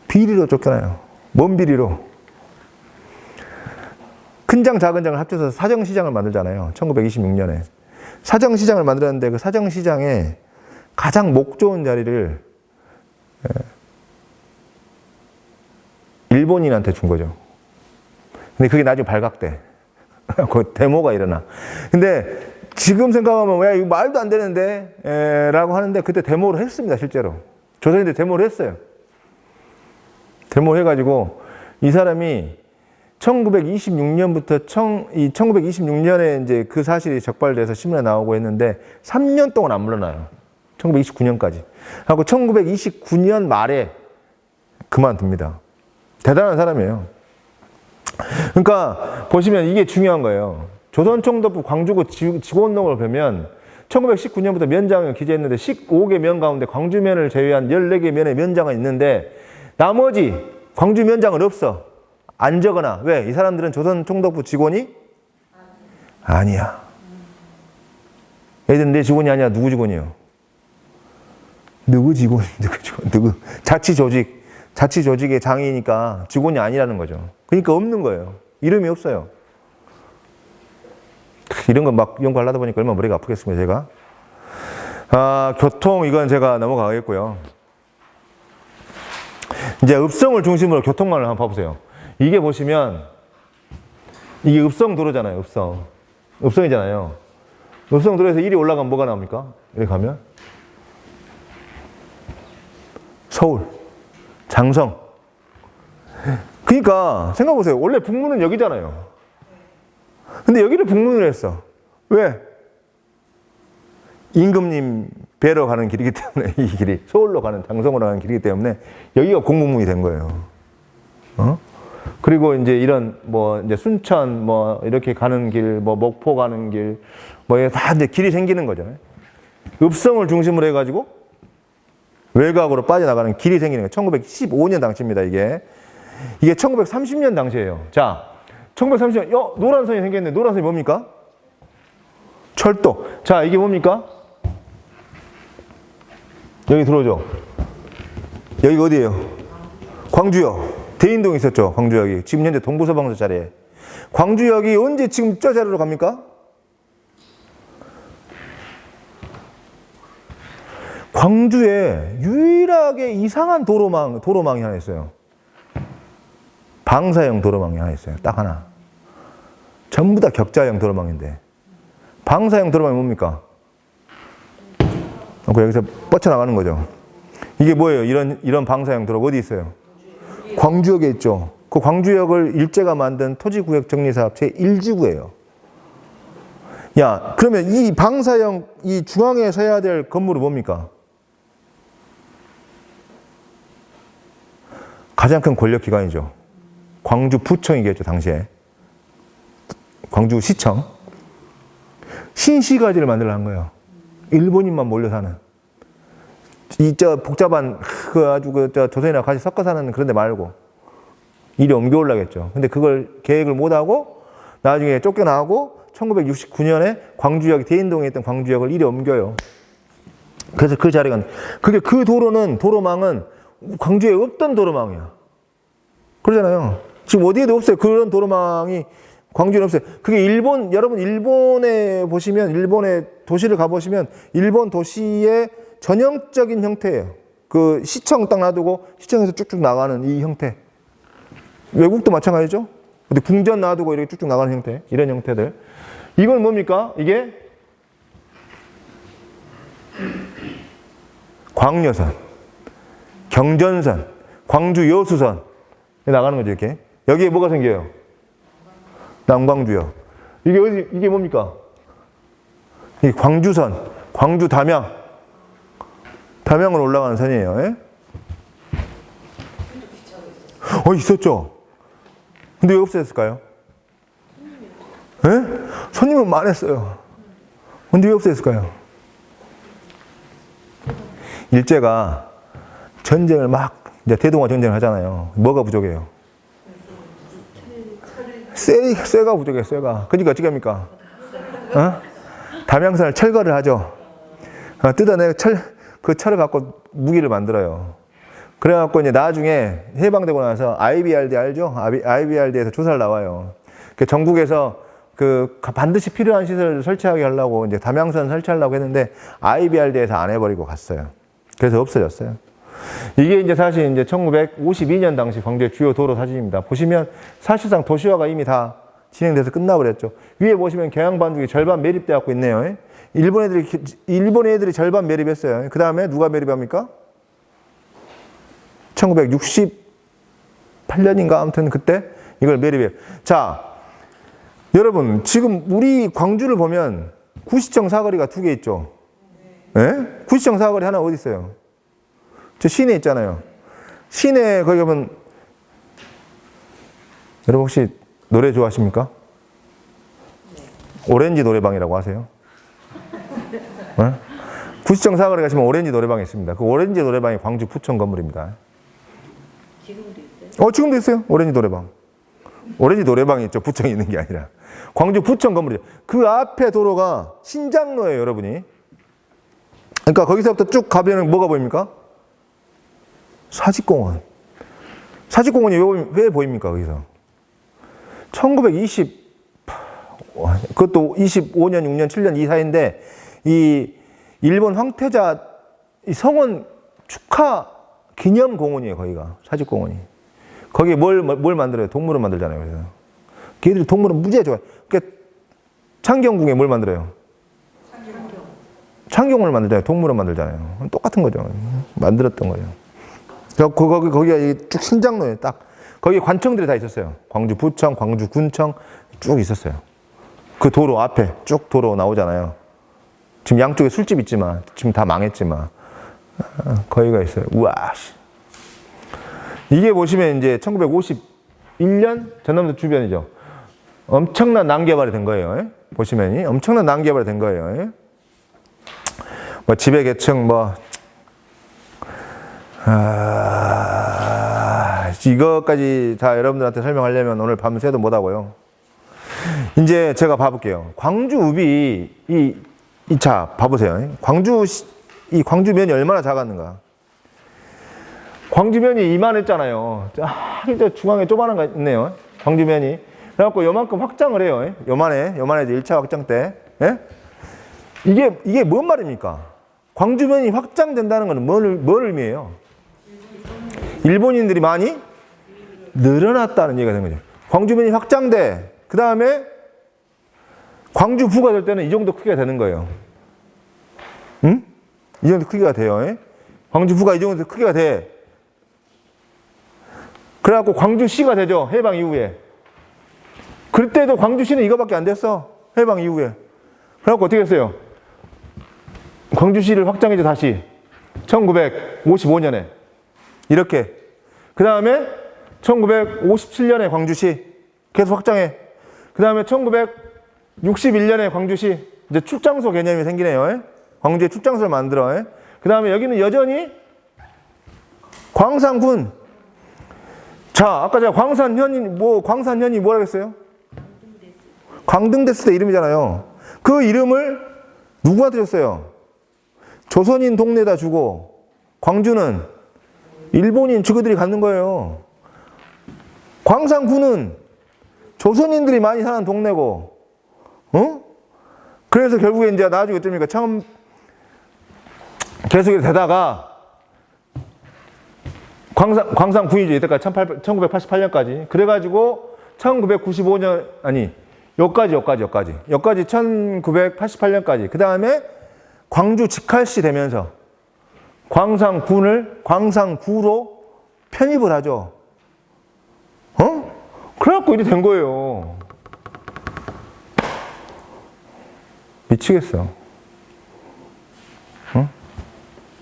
Speaker 1: 비리로 쫓겨나요. 뭔 비리로? 큰 장, 작은 장을 합쳐서 사정시장을 만들잖아요. 1926년에. 사정시장을 만들었는데 그 사정시장에 가장 목 좋은 자리를 일본인한테 준 거죠. 근데 그게 나중에 발각돼. 그 데모가 일어나. 근데 지금 생각하면 왜 이거 말도 안 되는데 라고 하는데 그때 데모를 했습니다. 실제로. 조선인들 데모를 했어요. 데모를 해가지고 이 사람이 1926년부터 1926년에 이제 그 사실이 적발돼서 신문에 나오고 했는데 3년 동안 안 물러나요. 1929년까지. 하고 1929년 말에 그만둡니다. 대단한 사람이에요. 그러니까 보시면 이게 중요한 거예요. 조선총독부 광주고 직원록을 보면 1919년부터 면장을 기재했는데 15개 면 가운데 광주면을 제외한 14개 면의 면장은 있는데 나머지 광주 면장은 없어. 안 적어놔. 왜? 이 사람들은 조선총독부 직원이 아니야. 얘들은 내 직원이 아니야. 누구 직원이에요? 누구 직원? 누구? 자치조직의 장이니까 직원이 아니라는 거죠. 그러니까 없는 거예요. 이름이 없어요. 이런 거 막 연구하려다 보니까 얼마나 머리가 아프겠습니까, 제가. 교통, 이건 제가 넘어가겠고요. 이제 읍성을 중심으로 교통망을 한번 봐보세요. 이게 보시면, 이게 읍성도로잖아요, 읍성. 읍성이잖아요. 읍성도로에서 이리 올라가면 뭐가 나옵니까? 이렇게 가면? 서울, 장성. 그러니까, 생각해보세요. 원래 북문은 여기잖아요. 근데 여기를 북문을 했어. 왜? 임금님 뵈러 가는 길이기 때문에, 이 길이 서울로 가는, 장성으로 가는 길이기 때문에 여기가 공무문이 된 거예요. 그리고 이제 이런 이제 순천 이렇게 가는 길, 목포 가는 길, 다 이제 길이 생기는 거죠. 읍성을 중심으로 해가지고 외곽으로 빠져나가는 길이 생기는 거예요. 1915년 당시입니다, 이게. 이게 1930년 당시예요. 자, 1930년, 노란 선이 생겼는데, 노란 선이 뭡니까? 철도. 자, 이게 뭡니까? 여기 들어오죠? 여기가 어디예요? 광주역. 대인동 있었죠? 광주역이. 지금 현재 동부서방서 자리에. 광주역이 언제 지금 저 자리로 갑니까? 광주에 유일하게 이상한 도로망이 하나 있어요. 방사형 도로망이 하나 있어요. 딱 하나. 전부 다 격자형 도로망인데. 방사형 도로망이 뭡니까? 여기서 뻗쳐나가는 거죠. 이게 뭐예요? 이런 방사형 도로가 어디 있어요? 광주역에 있죠. 그 광주역을 일제가 만든 토지구역 정리사업 제1지구예요. 야, 그러면 이 방사형, 이 중앙에 서야 될 건물은 뭡니까? 가장 큰 권력기관이죠. 광주부청이겠죠, 당시에. 광주시청. 신시가지를 만들려고 한 거예요. 일본인만 몰려 사는. 복잡한, 조선이랑 같이 섞어 사는 그런 데 말고. 이리 옮겨오려겠죠. 근데 그걸 계획을 못하고, 나중에 쫓겨나고, 1969년에 광주역, 대인동에 있던 광주역을 이리 옮겨요. 그래서 그 자리가, 그 도로망은 광주에 없던 도로망이야. 그러잖아요. 지금 어디에도 없어요. 그런 도로망이 광주에는 없어요. 그게 여러분 일본에 보시면, 일본의 도시를 가보시면, 일본 도시의 전형적인 형태예요. 그 시청 딱 놔두고, 시청에서 쭉쭉 나가는 이 형태. 외국도 마찬가지죠. 근데 궁전 놔두고 이렇게 쭉쭉 나가는 형태. 이런 형태들. 이건 뭡니까? 이게 광여선, 경전선, 광주 여수선 나가는 거죠, 이렇게. 여기에 뭐가 생겨요? 남광주역. 이게 뭡니까? 이 광주선, 광주 담양. 담양으로 올라가는 선이에요. 예? 있었죠. 근데 왜 없애졌을까요? 예? 손님은 많았어요. 근데 왜 없애졌을까요? 일제가 전쟁을 이제 대동아 전쟁을 하잖아요. 뭐가 부족해요? 쇠가 부족해요, 쇠가. 그러니까 어떻게 합니까? 담양선을 철거를 하죠. 뜯어내고 그 철을 갖고 무기를 만들어요. 그래갖고 이제 나중에 해방되고 나서 IBRD 알죠? IBRD에서 조사를 나와요. 그 전국에서 그 반드시 필요한 시설을 설치하게 하려고 이제 담양선 설치하려고 했는데 IBRD에서 안 해버리고 갔어요. 그래서 없어졌어요. 이게 이제 사실 이제 1952년 당시 광주의 주요 도로 사진입니다. 보시면 사실상 도시화가 이미 다 진행돼서 끝나버렸죠. 위에 보시면 경양 반죽이 절반 매립돼 갖고 있네요. 일본 애들이 절반 매립했어요. 그 다음에 누가 매립합니까? 1968년인가 아무튼 그때 이걸 매립해요. 자, 여러분 지금 우리 광주를 보면 구시청 사거리가 2개 있죠. 네? 구시청 사거리 하나 어디 있어요? 저 시내 있잖아요. 시내 거기 가면 여러분 혹시 노래 좋아하십니까? 오렌지 노래방이라고 하세요? 네? 구시청 사거리 가시면 오렌지 노래방이 있습니다. 그 오렌지 노래방이 광주 부천 건물입니다.
Speaker 2: 지금도 있어요?
Speaker 1: 지금도 있어요. 오렌지 노래방. 오렌지 노래방이 있죠. 부천에 있는 게 아니라. 광주 부천 건물이죠. 그 앞에 도로가 신장로예요, 여러분이. 그러니까 거기서부터 쭉 가면 뭐가 보입니까? 사직공원. 사직공원이 왜 보입니까, 거기서? 그것도 25년, 6년, 7년 이 사이인데, 이 일본 황태자 이 성원 축하 기념 공원이에요, 거기가. 사직공원이. 거기에 뭘 만들어요? 동물원 만들잖아요, 그래서. 걔들이 동물원 무지하게 좋아해요. 그러니까 창경궁에 뭘 만들어요? 창경을 만들잖아요. 동물원 만들잖아요. 똑같은 거죠. 만들었던 거예요. 거기가 쭉 신장로에 딱, 거기 관청들이 다 있었어요. 광주 부청, 광주 군청 쭉 있었어요. 그 도로 앞에 쭉 도로 나오잖아요. 지금 양쪽에 술집 있지만, 지금 다 망했지만, 거기가 있어요. 우와, 이게 보시면 이제 1951년 전남도 주변이죠. 엄청난 난개발이 된 거예요. 보시면이 엄청난 난개발이 된 거예요. 뭐 지배 계층 이것까지 다 여러분들한테 설명하려면 오늘 밤새도 못 하고요. 이제 제가 봐볼게요. 광주 읍이 자 봐보세요. 광주면이 얼마나 작았는가. 광주면이 이만했잖아요. 저 중앙에 조그마한 거 있네요. 광주면이. 그래갖고 요만큼 확장을 해요. 요만해 1차 확장 때. 예? 이게 뭔 말입니까? 광주면이 확장된다는 것은 뭘 의미해요? 일본인들이 많이 늘어났다는 얘기가 되는 거죠. 광주면이 확장돼. 그 다음에 광주부가 될 때는 이 정도 크기가 되는 거예요. 응? 이 정도 크기가 돼요. 광주부가 이 정도 크기가 돼. 그래갖고 광주시가 되죠. 해방 이후에. 그때도 광주시는 이거밖에 안 됐어. 해방 이후에. 그래갖고 어떻게 했어요? 광주시를 확장했죠, 다시. 1955년에. 이렇게. 그 다음에 1957년에 광주시 계속 확장해. 그 다음에 1961년에 광주시 이제 출장소 개념이 생기네요. 광주에 출장소를 만들어. 그 다음에 여기는 여전히 광산군. 자, 아까 제가 광산현이 뭐라고 했어요? 광등대스 때 이름이잖아요. 그 이름을 누구한테 줬어요? 조선인 동네에다 주고 광주는 일본인 저들이 갖는 거예요. 광산군은 조선인들이 많이 사는 동네고, 그래서 결국에 이제 나중에 어떻습니까? 계속 되다가 광산군이죠. 이때까지 1988년까지. 그래가지고 1995년, 여기까지 1988년까지. 그 다음에 광주 직할시 되면서 광산구로 편입을 하죠. 그래갖고 이렇게 된 거예요. 미치겠어.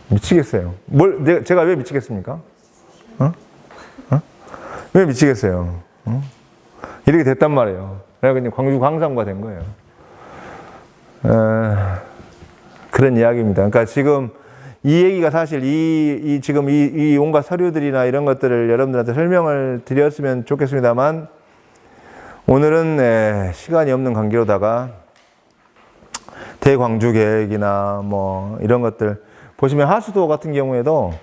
Speaker 1: 미치겠어요. 제가 왜 미치겠습니까? 왜 미치겠어요? 이렇게 됐단 말이에요. 그래서 그냥 광주 광산구가 된 거예요. 그런 이야기입니다. 그러니까 지금 이 얘기가 사실 지금 이 온갖 서류들이나 이런 것들을 여러분들한테 설명을 드렸으면 좋겠습니다만, 오늘은 시간이 없는 관계로다가 대광주 계획이나 뭐 이런 것들 보시면 하수도 같은 경우에도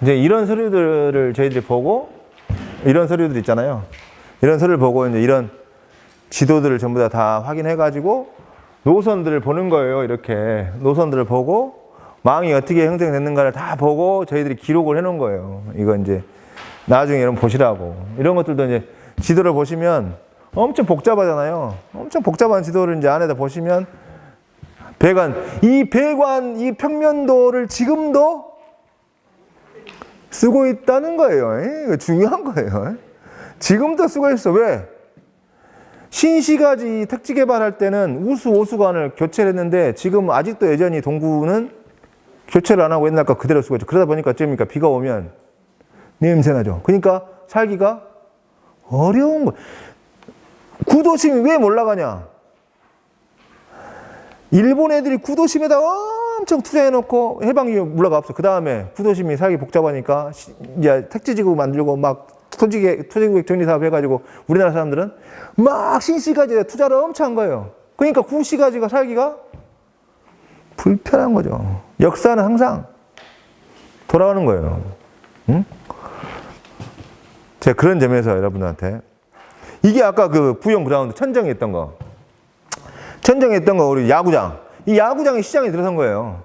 Speaker 1: 이제 이런 서류들을 저희들이 보고, 이런 서류들 있잖아요. 이런 서류를 보고 이제 이런 지도들을 전부 다 확인해가지고 노선들을 보는 거예요. 이렇게 노선들을 보고 망이 어떻게 형성됐는가를 다 보고 저희들이 기록을 해놓은 거예요. 이거 이제 나중에 여러분 보시라고. 이런 것들도 이제 지도를 보시면 엄청 복잡하잖아요. 엄청 복잡한 지도를 이제 안에다 보시면 이 평면도를 지금도 쓰고 있다는 거예요. 이거 중요한 거예요. 지금도 쓰고 있어. 왜? 신시가지 택지 개발할 때는 우수, 오수관을 교체를 했는데 지금 아직도 여전히 동구는 교체를 안 하고 옛날 거 그대로 쓰고 있죠. 그러다 보니까 어쩝니까? 비가 오면 냄새 나죠. 그러니까 살기가 어려운 거예요. 구도심이 왜 올라가냐? 일본 애들이 구도심에다 엄청 투자해놓고 해방이 올라가 없어. 그 다음에 구도심이 살기 복잡하니까 이제 택지지구 만들고 막 토지구역 정리사업 해가지고 우리나라 사람들은 막 신시가지에 투자를 엄청 한 거예요. 그러니까 구시가지가 살기가 불편한 거죠. 역사는 항상 돌아오는 거예요. 응? 제가 그런 점에서 여러분들한테 이게 아까 그 부영 그라운드 천정에 있던 거. 천정에 있던 거 우리 야구장. 이 야구장이 시장에 들어선 거예요.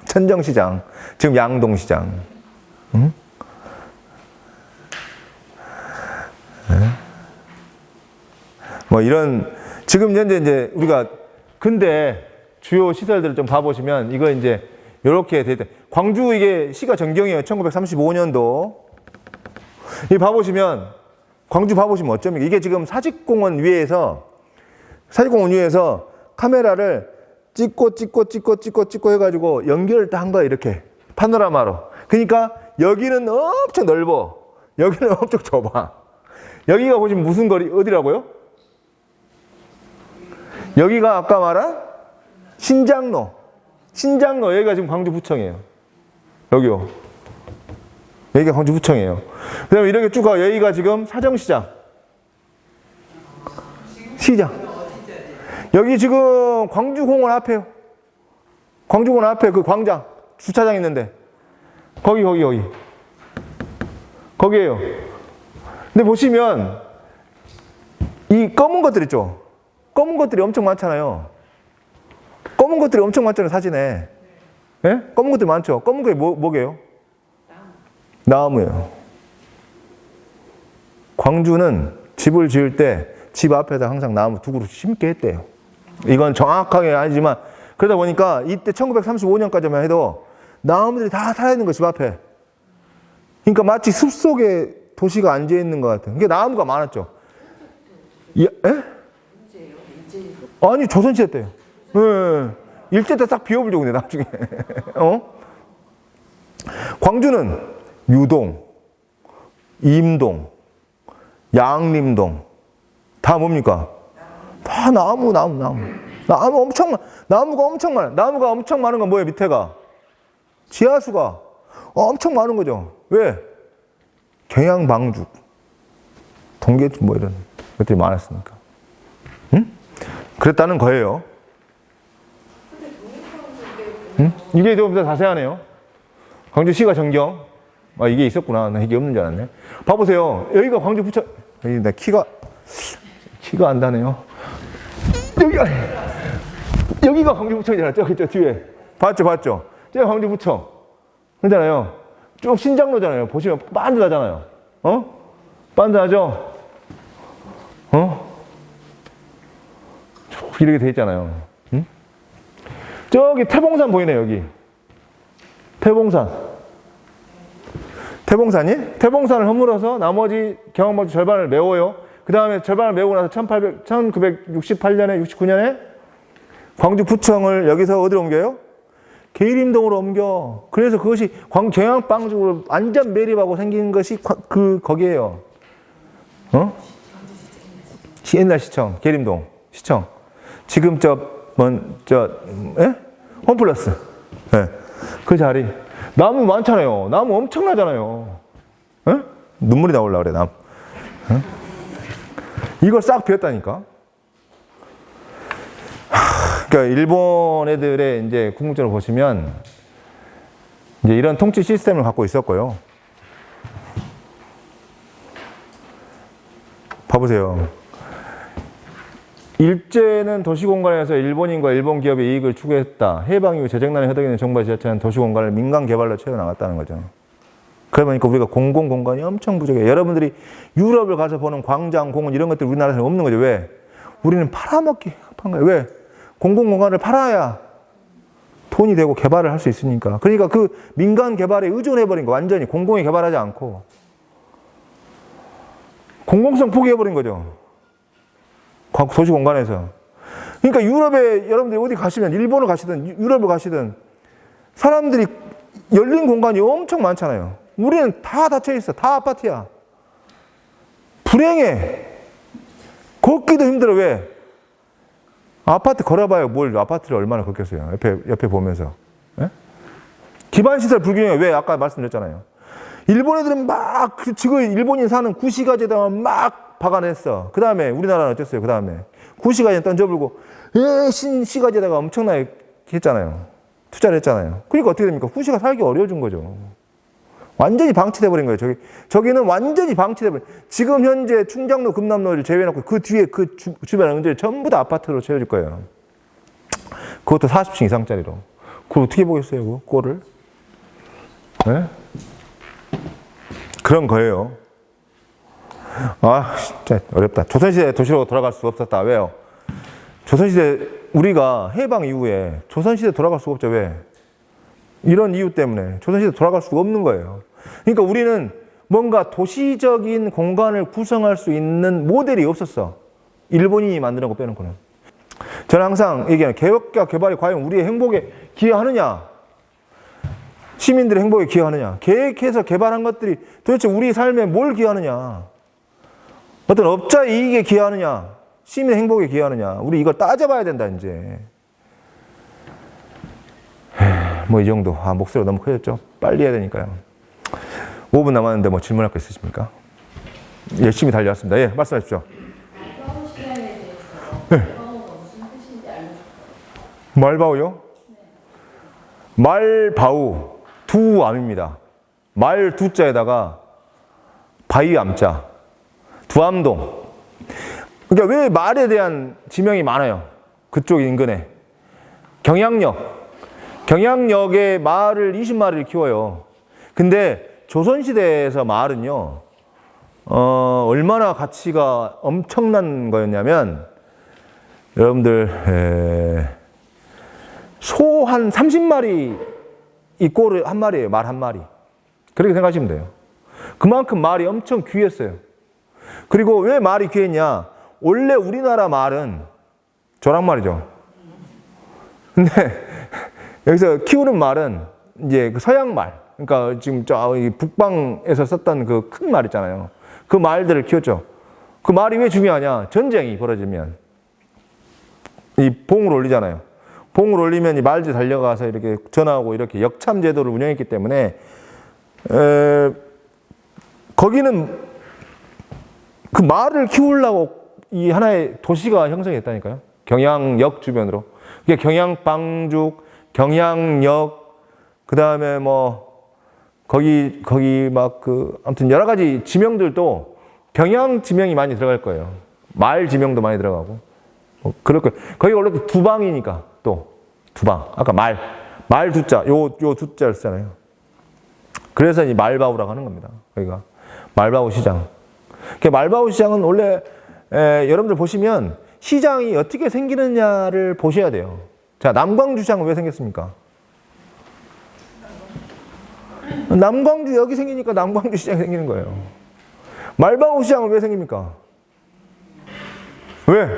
Speaker 1: 천정시장. 지금 양동시장. 응? 뭐 이런 지금 현재 이제 우리가 근데 주요 시설들을 좀 봐보시면 이거 이제 이렇게 돼 있다. 광주 이게 시가 전경이에요. 1935년도. 이 봐보시면 광주 봐보시면 어쩌면 이게 지금 사직공원 위에서 카메라를 찍고 해가지고 연결을 다 한 거예요. 이렇게 파노라마로. 그러니까 여기는 엄청 넓어. 여기는 엄청 좁아. 여기가 보시면 무슨 거리 어디라고요? 여기가 아까 말한 신장로 여기가 지금 광주부청이에요. 여기요. 여기가 광주부청이에요. 그 다음에 이렇게 쭉 가고 여기가 지금 사정시장. 시장. 여기 지금 광주공원 앞에요. 광주공원 앞에 그 광장 주차장 있는데 거기 거기에요. 근데 보시면 이 검은 것들 있죠. 검은 것들이 엄청 많잖아요. 사진에. 예? 검은 것들이 많죠. 검은 게 뭐게요? 나무예요. 광주는 집을 지을 때 집 앞에다 항상 나무 두 그루 심게 했대요. 이건 정확하게 아니지만 그러다 보니까 이때 1935년까지만 해도 나무들이 다 살아있는 거 집 앞에. 그러니까 마치 숲속에 도시가 앉아있는 것 같아요. 그게 나무가 많았죠. 예? 아니 조선시대 때요. 예. 일제 때 딱 비워버리죠. 근데 나중에. 광주는 유동, 임동, 양림동 다 뭡니까? 다 나무가 엄청 많아요. 나무가 엄청 많은 건 뭐예요? 밑에가 지하수가 엄청 많은 거죠. 왜? 경양방죽, 동계주 뭐 이런 것들이 많았으니까. 응? 그랬다는 거예요. 응? 이게 좀 더 자세하네요. 광주시가 전경. 아, 이게 있었구나. 나 이게 없는 줄 알았네. 봐보세요. 여기가 광주부청. 나 키가 안 닿네요. 여기가 광주부청이잖아요. 저 뒤에. 봤죠? 저기가 광주부청. 그렇잖아요. 쭉 신장로잖아요. 보시면 반듯하잖아요. 반듯하죠? 이렇게 돼 있잖아요. 응? 저기 태봉산 보이네요, 여기. 태봉산이? 태봉산을 허물어서 나머지 경항버지 절반을 메워요. 그 다음에 절반을 메우고 나서 1968년에, 69년에 광주부청을 여기서 어디로 옮겨요? 계림동으로 옮겨. 그래서 그것이 경양방죽으로 완전 매립하고 생긴 것이 거기에요. 옛날 시청, 계림동 시청. 지금 홈플러스. 네. 그 자리. 나무 많잖아요. 나무 엄청나잖아요. 에? 눈물이 나오려고 그래, 나무. 이걸 싹 비웠다니까. 그러니까 일본 애들의 이제 궁극적으로 보시면 이제 이런 통치 시스템을 갖고 있었고요. 봐보세요. 일제는 도시공간에서 일본인과 일본 기업의 이익을 추구했다. 해방 이후 재정난에 허덕이는 정부와 지자체는 도시공간을 민간 개발로 채워나갔다는 거죠. 그러다 보니까 우리가 공공공간이 엄청 부족해요. 여러분들이 유럽을 가서 보는 광장, 공원 이런 것들이 우리나라에서는 없는 거죠. 왜? 우리는 팔아먹기 급한 거예요. 왜? 공공공간을 팔아야 돈이 되고 개발을 할 수 있으니까. 그러니까 그 민간 개발에 의존해버린 거, 완전히 공공이 개발하지 않고 공공성 포기해버린 거죠. 도시 공간에서. 그러니까 유럽에 여러분들이 어디 가시면, 일본을 가시든 유럽을 가시든 사람들이 열린 공간이 엄청 많잖아요. 우리는 다 닫혀 있어. 다 아파트야. 불행해. 걷기도 힘들어. 왜? 아파트 걸어봐요. 뭘 아파트를 얼마나 걷겠어요. 옆에 보면서. 예? 기반시설 불균형이 왜? 아까 말씀드렸잖아요. 일본 애들은 막 지금 일본인 사는 구시가지에다가 막 박아냈어. 그 다음에 우리나라는 어땠어요? 그 다음에 구시가지 던져불고 신시가지에다가 엄청나게 했잖아요. 투자를 했잖아요. 그러니까 어떻게 됩니까? 구시가 살기 어려워진 거죠. 완전히 방치돼버린 거예요. 저기는 완전히 방치돼버린. 지금 현재 충장로, 금남로를 제외해놓고 그 뒤에 그 주변 언저리 전부 다 아파트로 채워질 거예요. 그것도 40층 이상짜리로. 그걸 어떻게 보겠어요? 그 꼴을? 네? 그런 거예요. 아, 진짜 어렵다. 조선시대 도시로 돌아갈 수 없었다. 왜요? 조선시대, 우리가 해방 이후에 조선시대 돌아갈 수가 없죠. 왜? 이런 이유 때문에 조선시대 돌아갈 수가 없는 거예요. 그러니까 우리는 뭔가 도시적인 공간을 구성할 수 있는 모델이 없었어. 일본인이 만드는 거 빼놓고는. 저는 항상 얘기해요. 개혁과 개발이 과연 우리의 행복에 기여하느냐? 시민들의 행복에 기여하느냐? 계획해서 개발한 것들이 도대체 우리 삶에 뭘 기여하느냐? 어떤 업자 이익에 기여하느냐? 시민의 행복에 기여하느냐? 우리 이걸 따져봐야 된다, 이제. 뭐 이 정도. 아, 목소리가 너무 커졌죠? 빨리 해야 되니까요. 5분 남았는데 뭐 질문할 거 있으십니까? 열심히 달려왔습니다. 예, 말씀하십시오.
Speaker 2: 말바우 시장에 대해서
Speaker 1: 네.
Speaker 2: 말바우가 무슨 뜻인지 알려주세요.
Speaker 1: 말바우요? 네. 말바우. 두암입니다. 말 두자에다가 바위 암자. 두암동. 그러니까 왜 말에 대한 지명이 많아요? 그쪽 인근에. 경양역에 말을 20마리를 키워요. 근데 조선시대에서 말은요, 얼마나 가치가 엄청난 거였냐면, 여러분들, 소 한 30마리 이 꼴을 한 마리예요. 말 한 마리. 그렇게 생각하시면 돼요. 그만큼 말이 엄청 귀했어요. 그리고 왜 말이 귀했냐? 원래 우리나라 말은 조랑말이죠. 근데 여기서 키우는 말은 이제 그 서양말. 그러니까 지금 저기 북방에서 썼던 그 큰 말 있잖아요. 그 말들을 키웠죠. 그 말이 왜 중요하냐? 전쟁이 벌어지면 이 봉을 올리잖아요. 봉을 올리면 이 말들 달려가서 이렇게 전하고 이렇게 역참 제도를 운영했기 때문에 거기는 그 말을 키우려고 이 하나의 도시가 형성했다니까요. 경양역 주변으로. 그게 경양방죽, 경양역, 그 다음에 뭐 거기 막 아무튼 여러 가지 지명들도 경양 지명이 많이 들어갈 거예요. 말 지명도 많이 들어가고. 뭐 그럴 거예요. 거기가 원래 두방이니까 또 두방. 아까 말 두자, 요 두자를 쓰잖아요. 그래서 이 말바우라고 하는 겁니다. 거기가 말바우 시장. 말바우 시장은 원래 여러분들 보시면 시장이 어떻게 생기느냐를 보셔야 돼요. 자, 남광주 시장은 왜 생겼습니까? 남광주 여기 생기니까 남광주 시장이 생기는 거예요. 말바우 시장은 왜 생깁니까? 왜?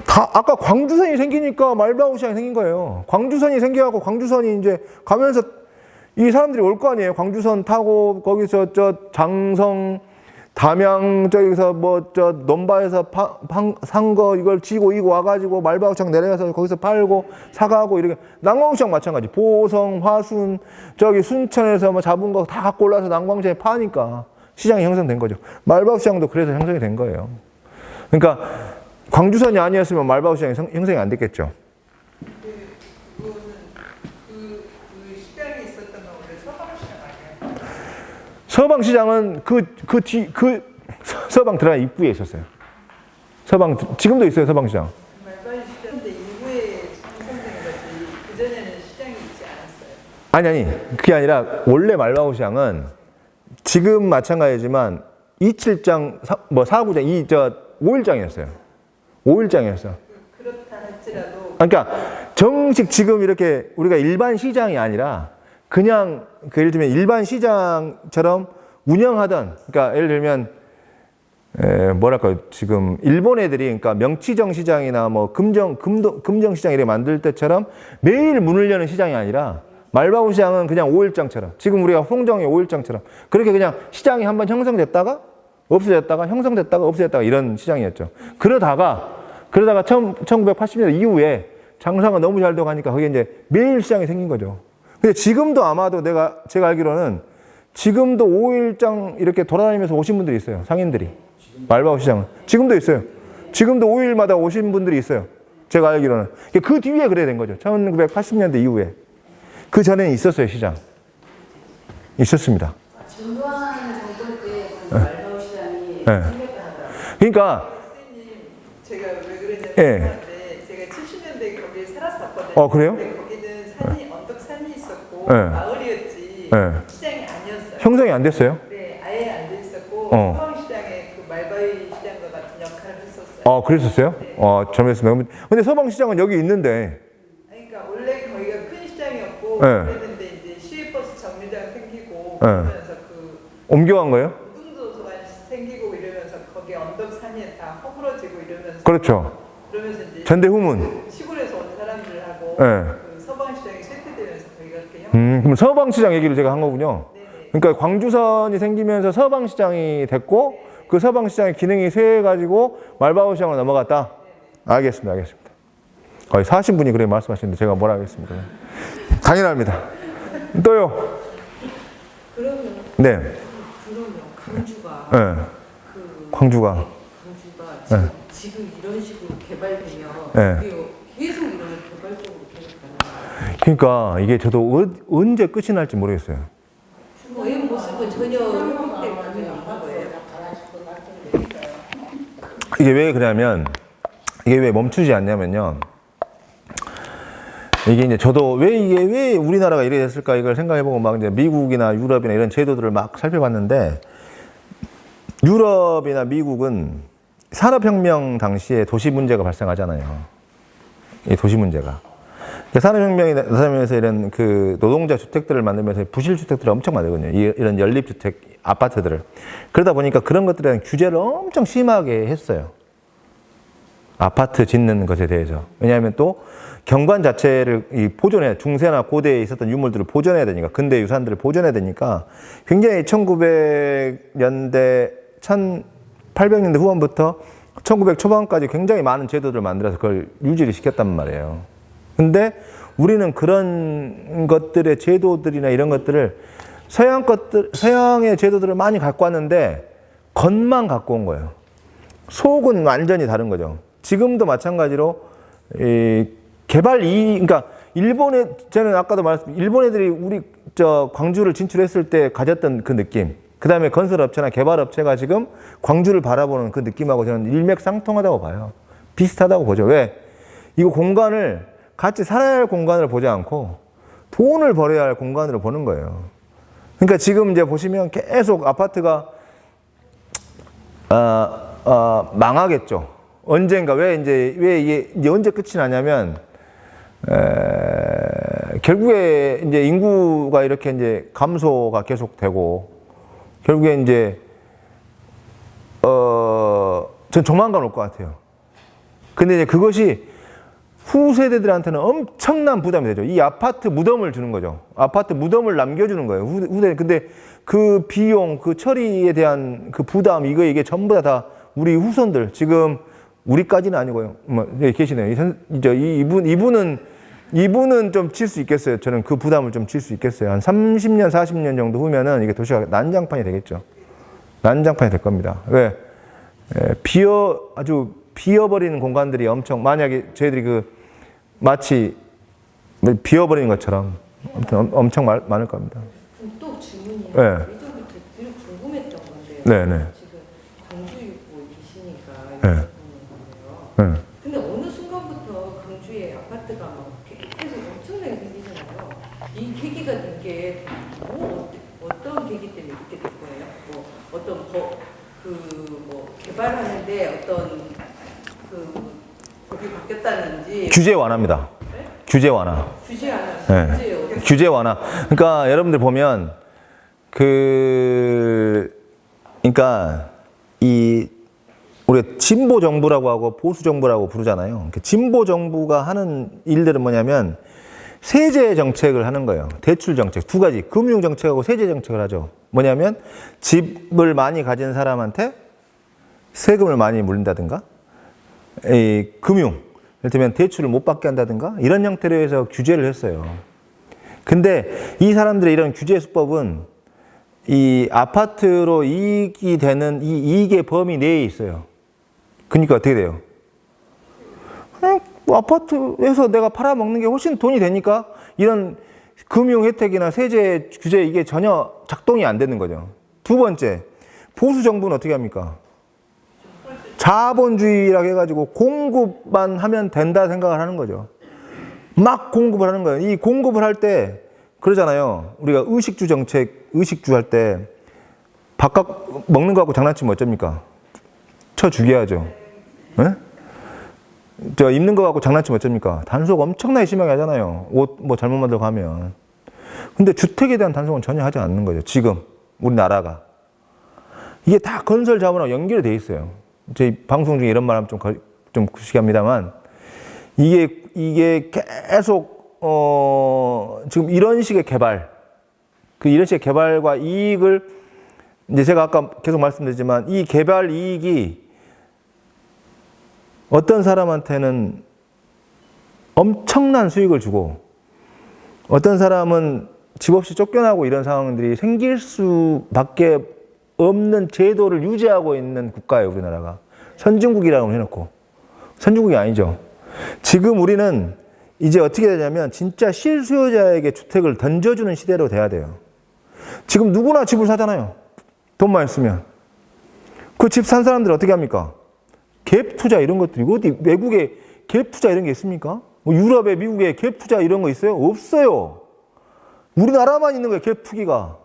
Speaker 1: 다 아까 광주선이 생기니까 말바우 시장이 생긴 거예요. 광주선이 생겨갖고 광주선이 이제 가면서 이 사람들이 올 거 아니에요. 광주선 타고 거기서 저 장성, 담양 저기서 뭐 저 넘바에서 산 거 이걸 지고 이고 와가지고 말바우시장 내려가서 거기서 팔고 사가고 이렇게. 남광시장 마찬가지. 보성, 화순, 저기 순천에서 뭐 잡은 거 다 갖고 올라서 남광시장에 파니까 시장이 형성된 거죠. 말바우시장도 그래서 형성이 된 거예요. 그러니까 광주선이 아니었으면 말바우시장이 형성이 안 됐겠죠. 서방시장은 서방 들어간 입구에 있었어요. 지금도 있어요, 서방시장.
Speaker 2: 말발이 시장인데 일부에 형성된 거지 그전에는 시장이 있지 않았어요.
Speaker 1: 아니, 그게 아니라 원래 말바우시장은 지금 마찬가지지만 27장, 4구장, 5일장이었어요. 5일장이었어요.
Speaker 2: 그렇다 할지라도
Speaker 1: 그러니까 정식 지금 이렇게 우리가 일반 시장이 아니라 그냥 그 예를 들면 일반 시장처럼 운영하던, 그러니까 예를 들면 뭐랄까요, 지금 일본 애들이 그러니까 명치정 시장이나 뭐 금정 시장 이렇게 만들 때처럼 매일 문을 여는 시장이 아니라 말바우 시장은 그냥 5일장처럼, 지금 우리가 홍정의 5일장처럼 그렇게 그냥 시장이 한번 형성됐다가 없어졌다가 형성됐다가 없어졌다가 이런 시장이었죠. 그러다가 1980년대 이후에 장사가 너무 잘 되고 하니까 거기에 이제 매일 시장이 생긴 거죠. 근데 지금도 아마도 제가 알기로는 지금도 5일장 이렇게 돌아다니면서 오신 분들이 있어요. 상인들이. 말바우 시장은. 지금도 있어요. 지금도 5일마다 오신 분들이 있어요. 제가 알기로는. 그 뒤에 그래야 된 거죠. 1980년대 이후에. 그 전에는 있었어요, 시장. 있었습니다.
Speaker 3: 전두환 정권 때 말바우 시장이
Speaker 1: 네.
Speaker 3: 생겼다 하더라고요.
Speaker 1: 그러니까
Speaker 2: 선생님 제가 왜 그러냐면
Speaker 1: 예.
Speaker 2: 제가 70년대에 거기에 살았었거든요.
Speaker 1: 그래요?
Speaker 2: 근데 거기는 산이 언덕산이 있었고
Speaker 1: 예.
Speaker 2: 마을이었지
Speaker 1: 예.
Speaker 2: 시장이 아니었어요.
Speaker 1: 형성이 안 됐어요?
Speaker 2: 네, 아예 안 돼 있었고
Speaker 1: 어.
Speaker 2: 서방시장에 그 말바위 시장과 같은 역할을 했었어요.
Speaker 1: 그랬었어요?
Speaker 2: 네.
Speaker 1: 잘못했습니다. 근데 서방시장은 여기 있는데.
Speaker 2: 그러니까 원래 거기가 큰 시장이었고
Speaker 1: 네.
Speaker 2: 그랬는데 이제 시외버스 정류장 생기고
Speaker 1: 네.
Speaker 2: 그러면서 그
Speaker 1: 옮겨간 거예요?
Speaker 2: 우등도서관 생기고 이러면서 거기 언덕산이 다 허물어지고 이러면서
Speaker 1: 그렇죠.
Speaker 2: 그러면서 이제
Speaker 1: 전대후문.
Speaker 2: 시골에서 온 사람들하고
Speaker 1: 네.
Speaker 2: 그 서방시장이 쇠퇴되면서 거기가 그렇게
Speaker 1: 그럼 서방시장 얘기를 제가 한 거군요.
Speaker 2: 네네.
Speaker 1: 그러니까 광주선이 생기면서 서방시장이 됐고, 그 서방시장의 기능이 쇠해가지고 말바우 시장으로 넘어갔다. 알겠습니다. 거의 40분이 그래 말씀하시는데 제가 뭐라 하겠습니까? 당연합니다. 또요.
Speaker 2: 그러면
Speaker 1: 네.
Speaker 2: 광주가
Speaker 1: 네. 광주가.
Speaker 2: 지금 이런 식으로 개발되면
Speaker 1: 네.
Speaker 2: 이게 계속 이런 개발적으로 계속 가는
Speaker 1: 그러니까 이게 저도 언제 끝이 날지 모르겠어요.
Speaker 2: 거예요. 이 모습은 전혀 회복된 감이 없는 거예요.
Speaker 1: 이게 왜 그러냐면, 이게 왜 멈추지 않냐면요. 이게 이제 저도 왜 우리나라가 이래 됐을까 이걸 생각해보고 막 이제 미국이나 유럽이나 이런 제도들을 막 살펴봤는데, 유럽이나 미국은 산업혁명 당시에 도시 문제가 발생하잖아요. 이 도시 문제가. 산업혁명이 나타나면서 이런 그 노동자 주택들을 만들면서 부실주택들을 엄청 만들거든요. 이런 연립주택 아파트들을. 그러다 보니까 그런 것들에 대한 규제를 엄청 심하게 했어요. 아파트 짓는 것에 대해서. 왜냐하면 또 경관 자체를 중세나 고대에 있었던 유물들을 보존해야 되니까, 근대 유산들을 보존해야 되니까 굉장히 1900년대, 1800년대 후반부터 1900 초반까지 굉장히 많은 제도들을 만들어서 그걸 유지를 시켰단 말이에요. 근데 우리는 그런 것들의 제도들이나 이런 것들을 서양의 제도들을 많이 갖고 왔는데 겉만 갖고 온 거예요. 속은 완전히 다른 거죠. 지금도 마찬가지로 그러니까 저는 아까도 말했지만 일본 애들이 우리 광주를 진출했을 때 가졌던 그 느낌, 그 다음에 건설업체나 개발업체가 지금 광주를 바라보는 그 느낌하고 저는 일맥상통하다고 봐요. 비슷하다고 보죠. 왜? 이거 공간을 같이 살아야 할 공간을 보지 않고 돈을 벌어야 할 공간으로 보는 거예요. 그러니까 지금 이제 보시면 계속 아파트가 망하겠죠. 언젠가 왜 이게 이제 언제 끝이 나냐면 결국에 이제 인구가 이렇게 이제 감소가 계속되고 결국에 이제 전 조만간 올 것 같아요. 근데 이제 그것이 후세대들한테는 엄청난 부담이 되죠. 이 아파트 무덤을 주는 거죠. 아파트 무덤을 남겨주는 거예요. 후대. 근데 그 비용, 그 처리에 대한 그 부담, 이게 전부 다 우리 후손들, 지금 우리까지는 아니고요. 여기 계시네요. 이분은 좀 칠 수 있겠어요. 저는 그 부담을 좀 칠 수 있겠어요. 한 30년, 40년 정도 후면은 이게 도시가 난장판이 되겠죠. 난장판이 될 겁니다. 왜? 아주 비어버리는 공간들이 만약에 저희들이 마치 비어버리는 것처럼 엄청 많을 겁니다.
Speaker 2: 또 질문이요.
Speaker 1: 네.
Speaker 2: 예전부터 늘 궁금했던 건데요.
Speaker 1: 네네.
Speaker 2: 지금 광주 육구에 계시니까
Speaker 1: 네.
Speaker 2: 개발하는데 어떤 그 법이 바뀌었다는지
Speaker 1: 규제 완화입니다.
Speaker 2: 네?
Speaker 1: 규제 완화.
Speaker 2: 규제 안 하죠.
Speaker 1: 네.
Speaker 2: 규제 어디
Speaker 1: 규제 완화. 그러니까 여러분들 보면 그러니까 이 우리 진보 정부라고 하고 보수 정부라고 부르잖아요. 진보 정부가 하는 일들은 뭐냐면 세제 정책을 하는 거예요. 대출 정책 두 가지, 금융 정책하고 세제 정책을 하죠. 뭐냐면 집을 많이 가진 사람한테 세금을 많이 물린다든가, 이 금융, 예를 들면 대출을 못 받게 한다든가 이런 형태로 해서 규제를 했어요. 근데 이 사람들의 이런 규제 수법은 이 아파트로 이익이 되는 이 이익의 범위 내에 있어요. 그러니까 어떻게 돼요? 뭐 아파트에서 내가 팔아먹는 게 훨씬 돈이 되니까 이런 금융 혜택이나 세제 규제 이게 전혀 작동이 안 되는 거죠. 두 번째, 보수 정부는 어떻게 합니까? 자본주의라고 해가지고 공급만 하면 된다 생각을 하는 거죠. 막 공급을 하는 거예요. 이 공급을 할 때 그러잖아요. 우리가 의식주 정책, 의식주 할 때 바깥 먹는 거 갖고 장난치면 어쩝니까? 쳐 죽여야죠. 네? 저 입는 거 갖고 장난치면 어쩝니까? 단속 엄청나게 심하게 하잖아요. 옷 뭐 잘못 만들고 하면. 근데 주택에 대한 단속은 전혀 하지 않는 거죠. 지금 우리나라가. 이게 다 건설 자본하고 연결이 돼 있어요. 저희 방송 중에 이런 말 하면 좀 구시합니다만 이게 계속 지금 이런 식의 개발, 이런 식의 개발과 이익을 이제 제가 아까 계속 말씀드렸지만 이 개발 이익이 어떤 사람한테는 엄청난 수익을 주고 어떤 사람은 집 없이 쫓겨나고 이런 상황들이 생길 수밖에 없는 제도를 유지하고 있는 국가예요, 우리나라가. 선진국이라고 해놓고. 선진국이 아니죠. 지금 우리는 이제 어떻게 되냐면 진짜 실수요자에게 주택을 던져주는 시대로 돼야 돼요. 지금 누구나 집을 사잖아요. 돈만 있으면. 그 집 산 사람들 어떻게 합니까? 갭 투자 이런 것들이 어디 외국에 갭 투자 이런 게 있습니까? 뭐 유럽에 미국에 갭 투자 이런 거 있어요? 없어요. 우리나라만 있는 거예요, 갭 투기가.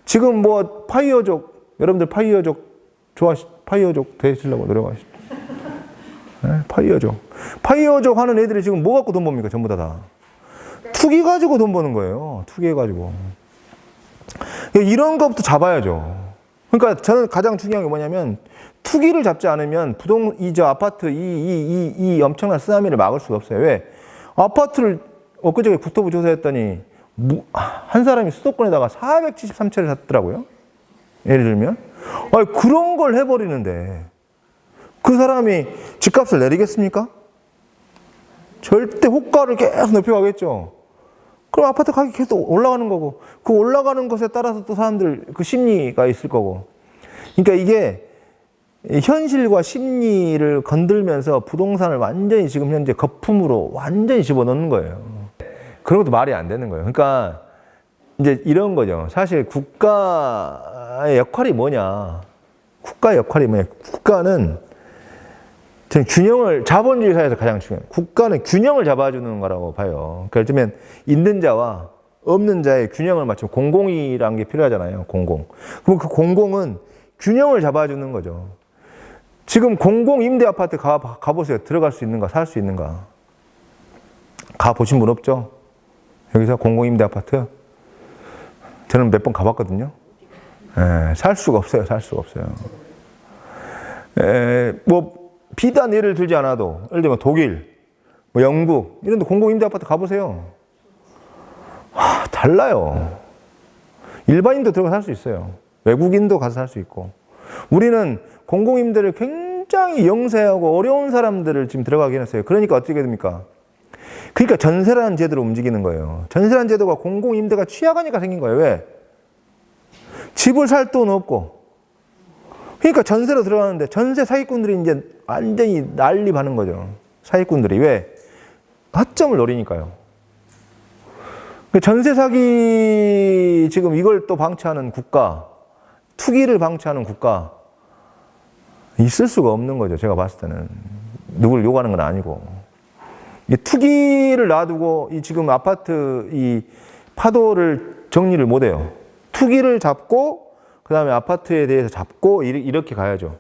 Speaker 1: 지금 뭐 파이어족, 여러분들 파이어족 파이어족 되시려고 노력하시죠. 네, 파이어족 하는 애들이 지금 뭐 갖고 돈 법니까? 전부 다. 투기 가지고 돈 버는 거예요. 투기해가지고. 이런 것부터 잡아야죠. 그러니까 저는 가장 중요한 게 뭐냐면 투기를 잡지 않으면 아파트 이 엄청난 쓰나미를 막을 수가 없어요. 왜? 아파트를 엊그저께 국토부 조사했더니 한 사람이 수도권에다가 473채를 샀더라고요. 예를 들면. 아니, 그런 걸 해버리는데 그 사람이 집값을 내리겠습니까? 절대 호가를 계속 높여가겠죠. 그럼 아파트 가격이 계속 올라가는 거고 그 올라가는 것에 따라서 또 사람들 그 심리가 있을 거고. 그러니까 이게 현실과 심리를 건들면서 부동산을 완전히 지금 현재 거품으로 완전히 집어넣는 거예요. 그런 것도 말이 안 되는 거예요. 그러니까 이제 이런 거죠. 사실 국가의 역할이 뭐냐. 국가의 역할이 뭐냐. 국가는 균형을, 자본주의 사회에서 가장 중요해요. 국가는 균형을 잡아주는 거라고 봐요. 그러니까 예를 들면 있는 자와 없는 자의 균형을 맞추면 공공이라는 게 필요하잖아요. 공공. 그럼 그 공공은 균형을 잡아주는 거죠. 지금 공공 임대 아파트 가보세요. 들어갈 수 있는가, 살 수 있는가. 가보신 분 없죠? 여기서 공공 임대 아파트? 저는 몇 번 가봤거든요. 살 수가 없어요. 살 수가 없어요. 뭐 비단 예를 들지 않아도 예를 들면 독일, 뭐 영국 이런 데 공공 임대 아파트 가보세요. 달라요. 일반인도 들어가 살 수 있어요. 외국인도 가서 살 수 있고. 우리는 공공임대를 굉장히 영세하고 어려운 사람들을 지금 들어가게 했어요. 그러니까 어떻게 됩니까? 그러니까 전세라는 제도로 움직이는 거예요. 전세라는 제도가 공공임대가 취약하니까 생긴 거예요. 왜? 집을 살 돈 없고. 그러니까 전세로 들어가는데 전세 사기꾼들이 이제 완전히 난립하는 거죠. 사기꾼들이. 왜? 허점을 노리니까요. 전세 사기 지금 이걸 또 방치하는 국가, 투기를 방치하는 국가 있을 수가 없는 거죠. 제가 봤을 때는. 누굴 욕하는 건 아니고. 이 투기를 놔두고 이 지금 아파트 이 파도를 정리를 못 해요. 투기를 잡고 그다음에 아파트에 대해서 잡고 이렇게 가야죠.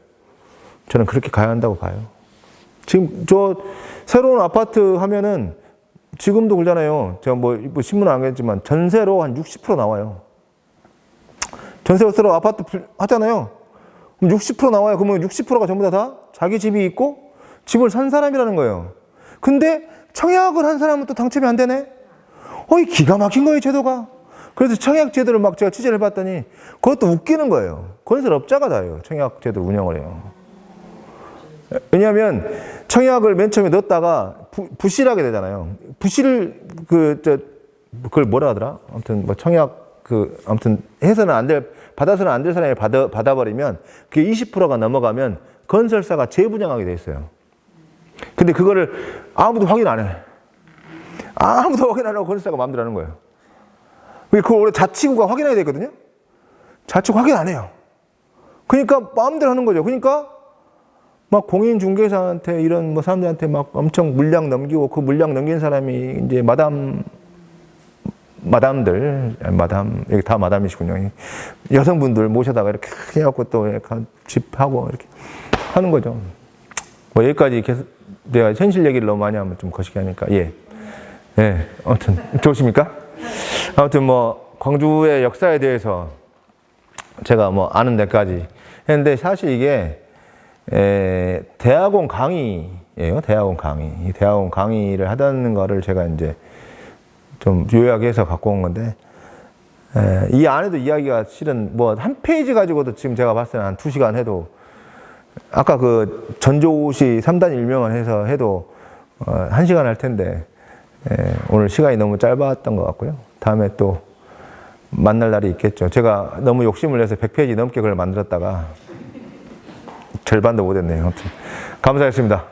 Speaker 1: 저는 그렇게 가야 한다고 봐요. 지금 저 새로운 아파트 하면은 지금도 그러잖아요. 제가 뭐 신문은 안 했지만 전세로 한 60% 나와요. 전세로 새로 아파트 하잖아요. 그럼 60% 나와요. 그러면 60%가 전부 다 자기 집이 있고 집을 산 사람이라는 거예요. 근데 청약을 한 사람은 또 당첨이 안 되네? 이 기가 막힌 거예요, 제도가. 그래서 청약 제도를 막 제가 취재를 해봤더니 그것도 웃기는 거예요. 건설업자가 다 해요. 청약 제도를 운영을 해요. 왜냐하면 청약을 맨 처음에 넣었다가 부실하게 되잖아요. 그걸 뭐라 하더라? 아무튼 뭐 청약 아무튼 해서는 안 될, 받아서는 안 될 사람이 받아버리면 그게 20%가 넘어가면 건설사가 재분양하게 돼 있어요. 근데 그거를 아무도 확인 안 해. 아무도 확인 안 하고 건설사가 마음대로 하는 거예요. 그걸 원래 자치구가 확인해야 되거든요. 자치구 확인 안 해요. 그러니까 마음대로 하는 거죠. 그러니까 막 공인중개사한테 이런 뭐 사람들한테 막 엄청 물량 넘기고 그 물량 넘긴 사람이 이제 마담들, 여기 다 마담이시군요. 여성분들 모셔다가 이렇게 해갖고 또 이렇게 집하고 이렇게 하는 거죠. 뭐 여기까지 계속 내가 현실 얘기를 너무 많이 하면 좀 거시기 하니까, 예. 예. 아무튼, 좋으십니까? 아무튼 뭐, 광주의 역사에 대해서 제가 뭐 아는 데까지 했는데 사실 이게, 대학원 강의예요. 대학원 강의. 이 대학원 강의를 하다는 거를 제가 이제 좀 요약해서 갖고 온 건데, 이 안에도 이야기가 실은 뭐 한 페이지 가지고도 지금 제가 봤을 때는 한 2시간 해도, 아까 그 전조시 3단 일명을 해서 해도 1시간 할 텐데, 오늘 시간이 너무 짧았던 것 같고요. 다음에 또 만날 날이 있겠죠. 제가 너무 욕심을 내서 100페이지 넘게 그걸 만들었다가 절반도 못 했네요. 아무튼 감사했습니다.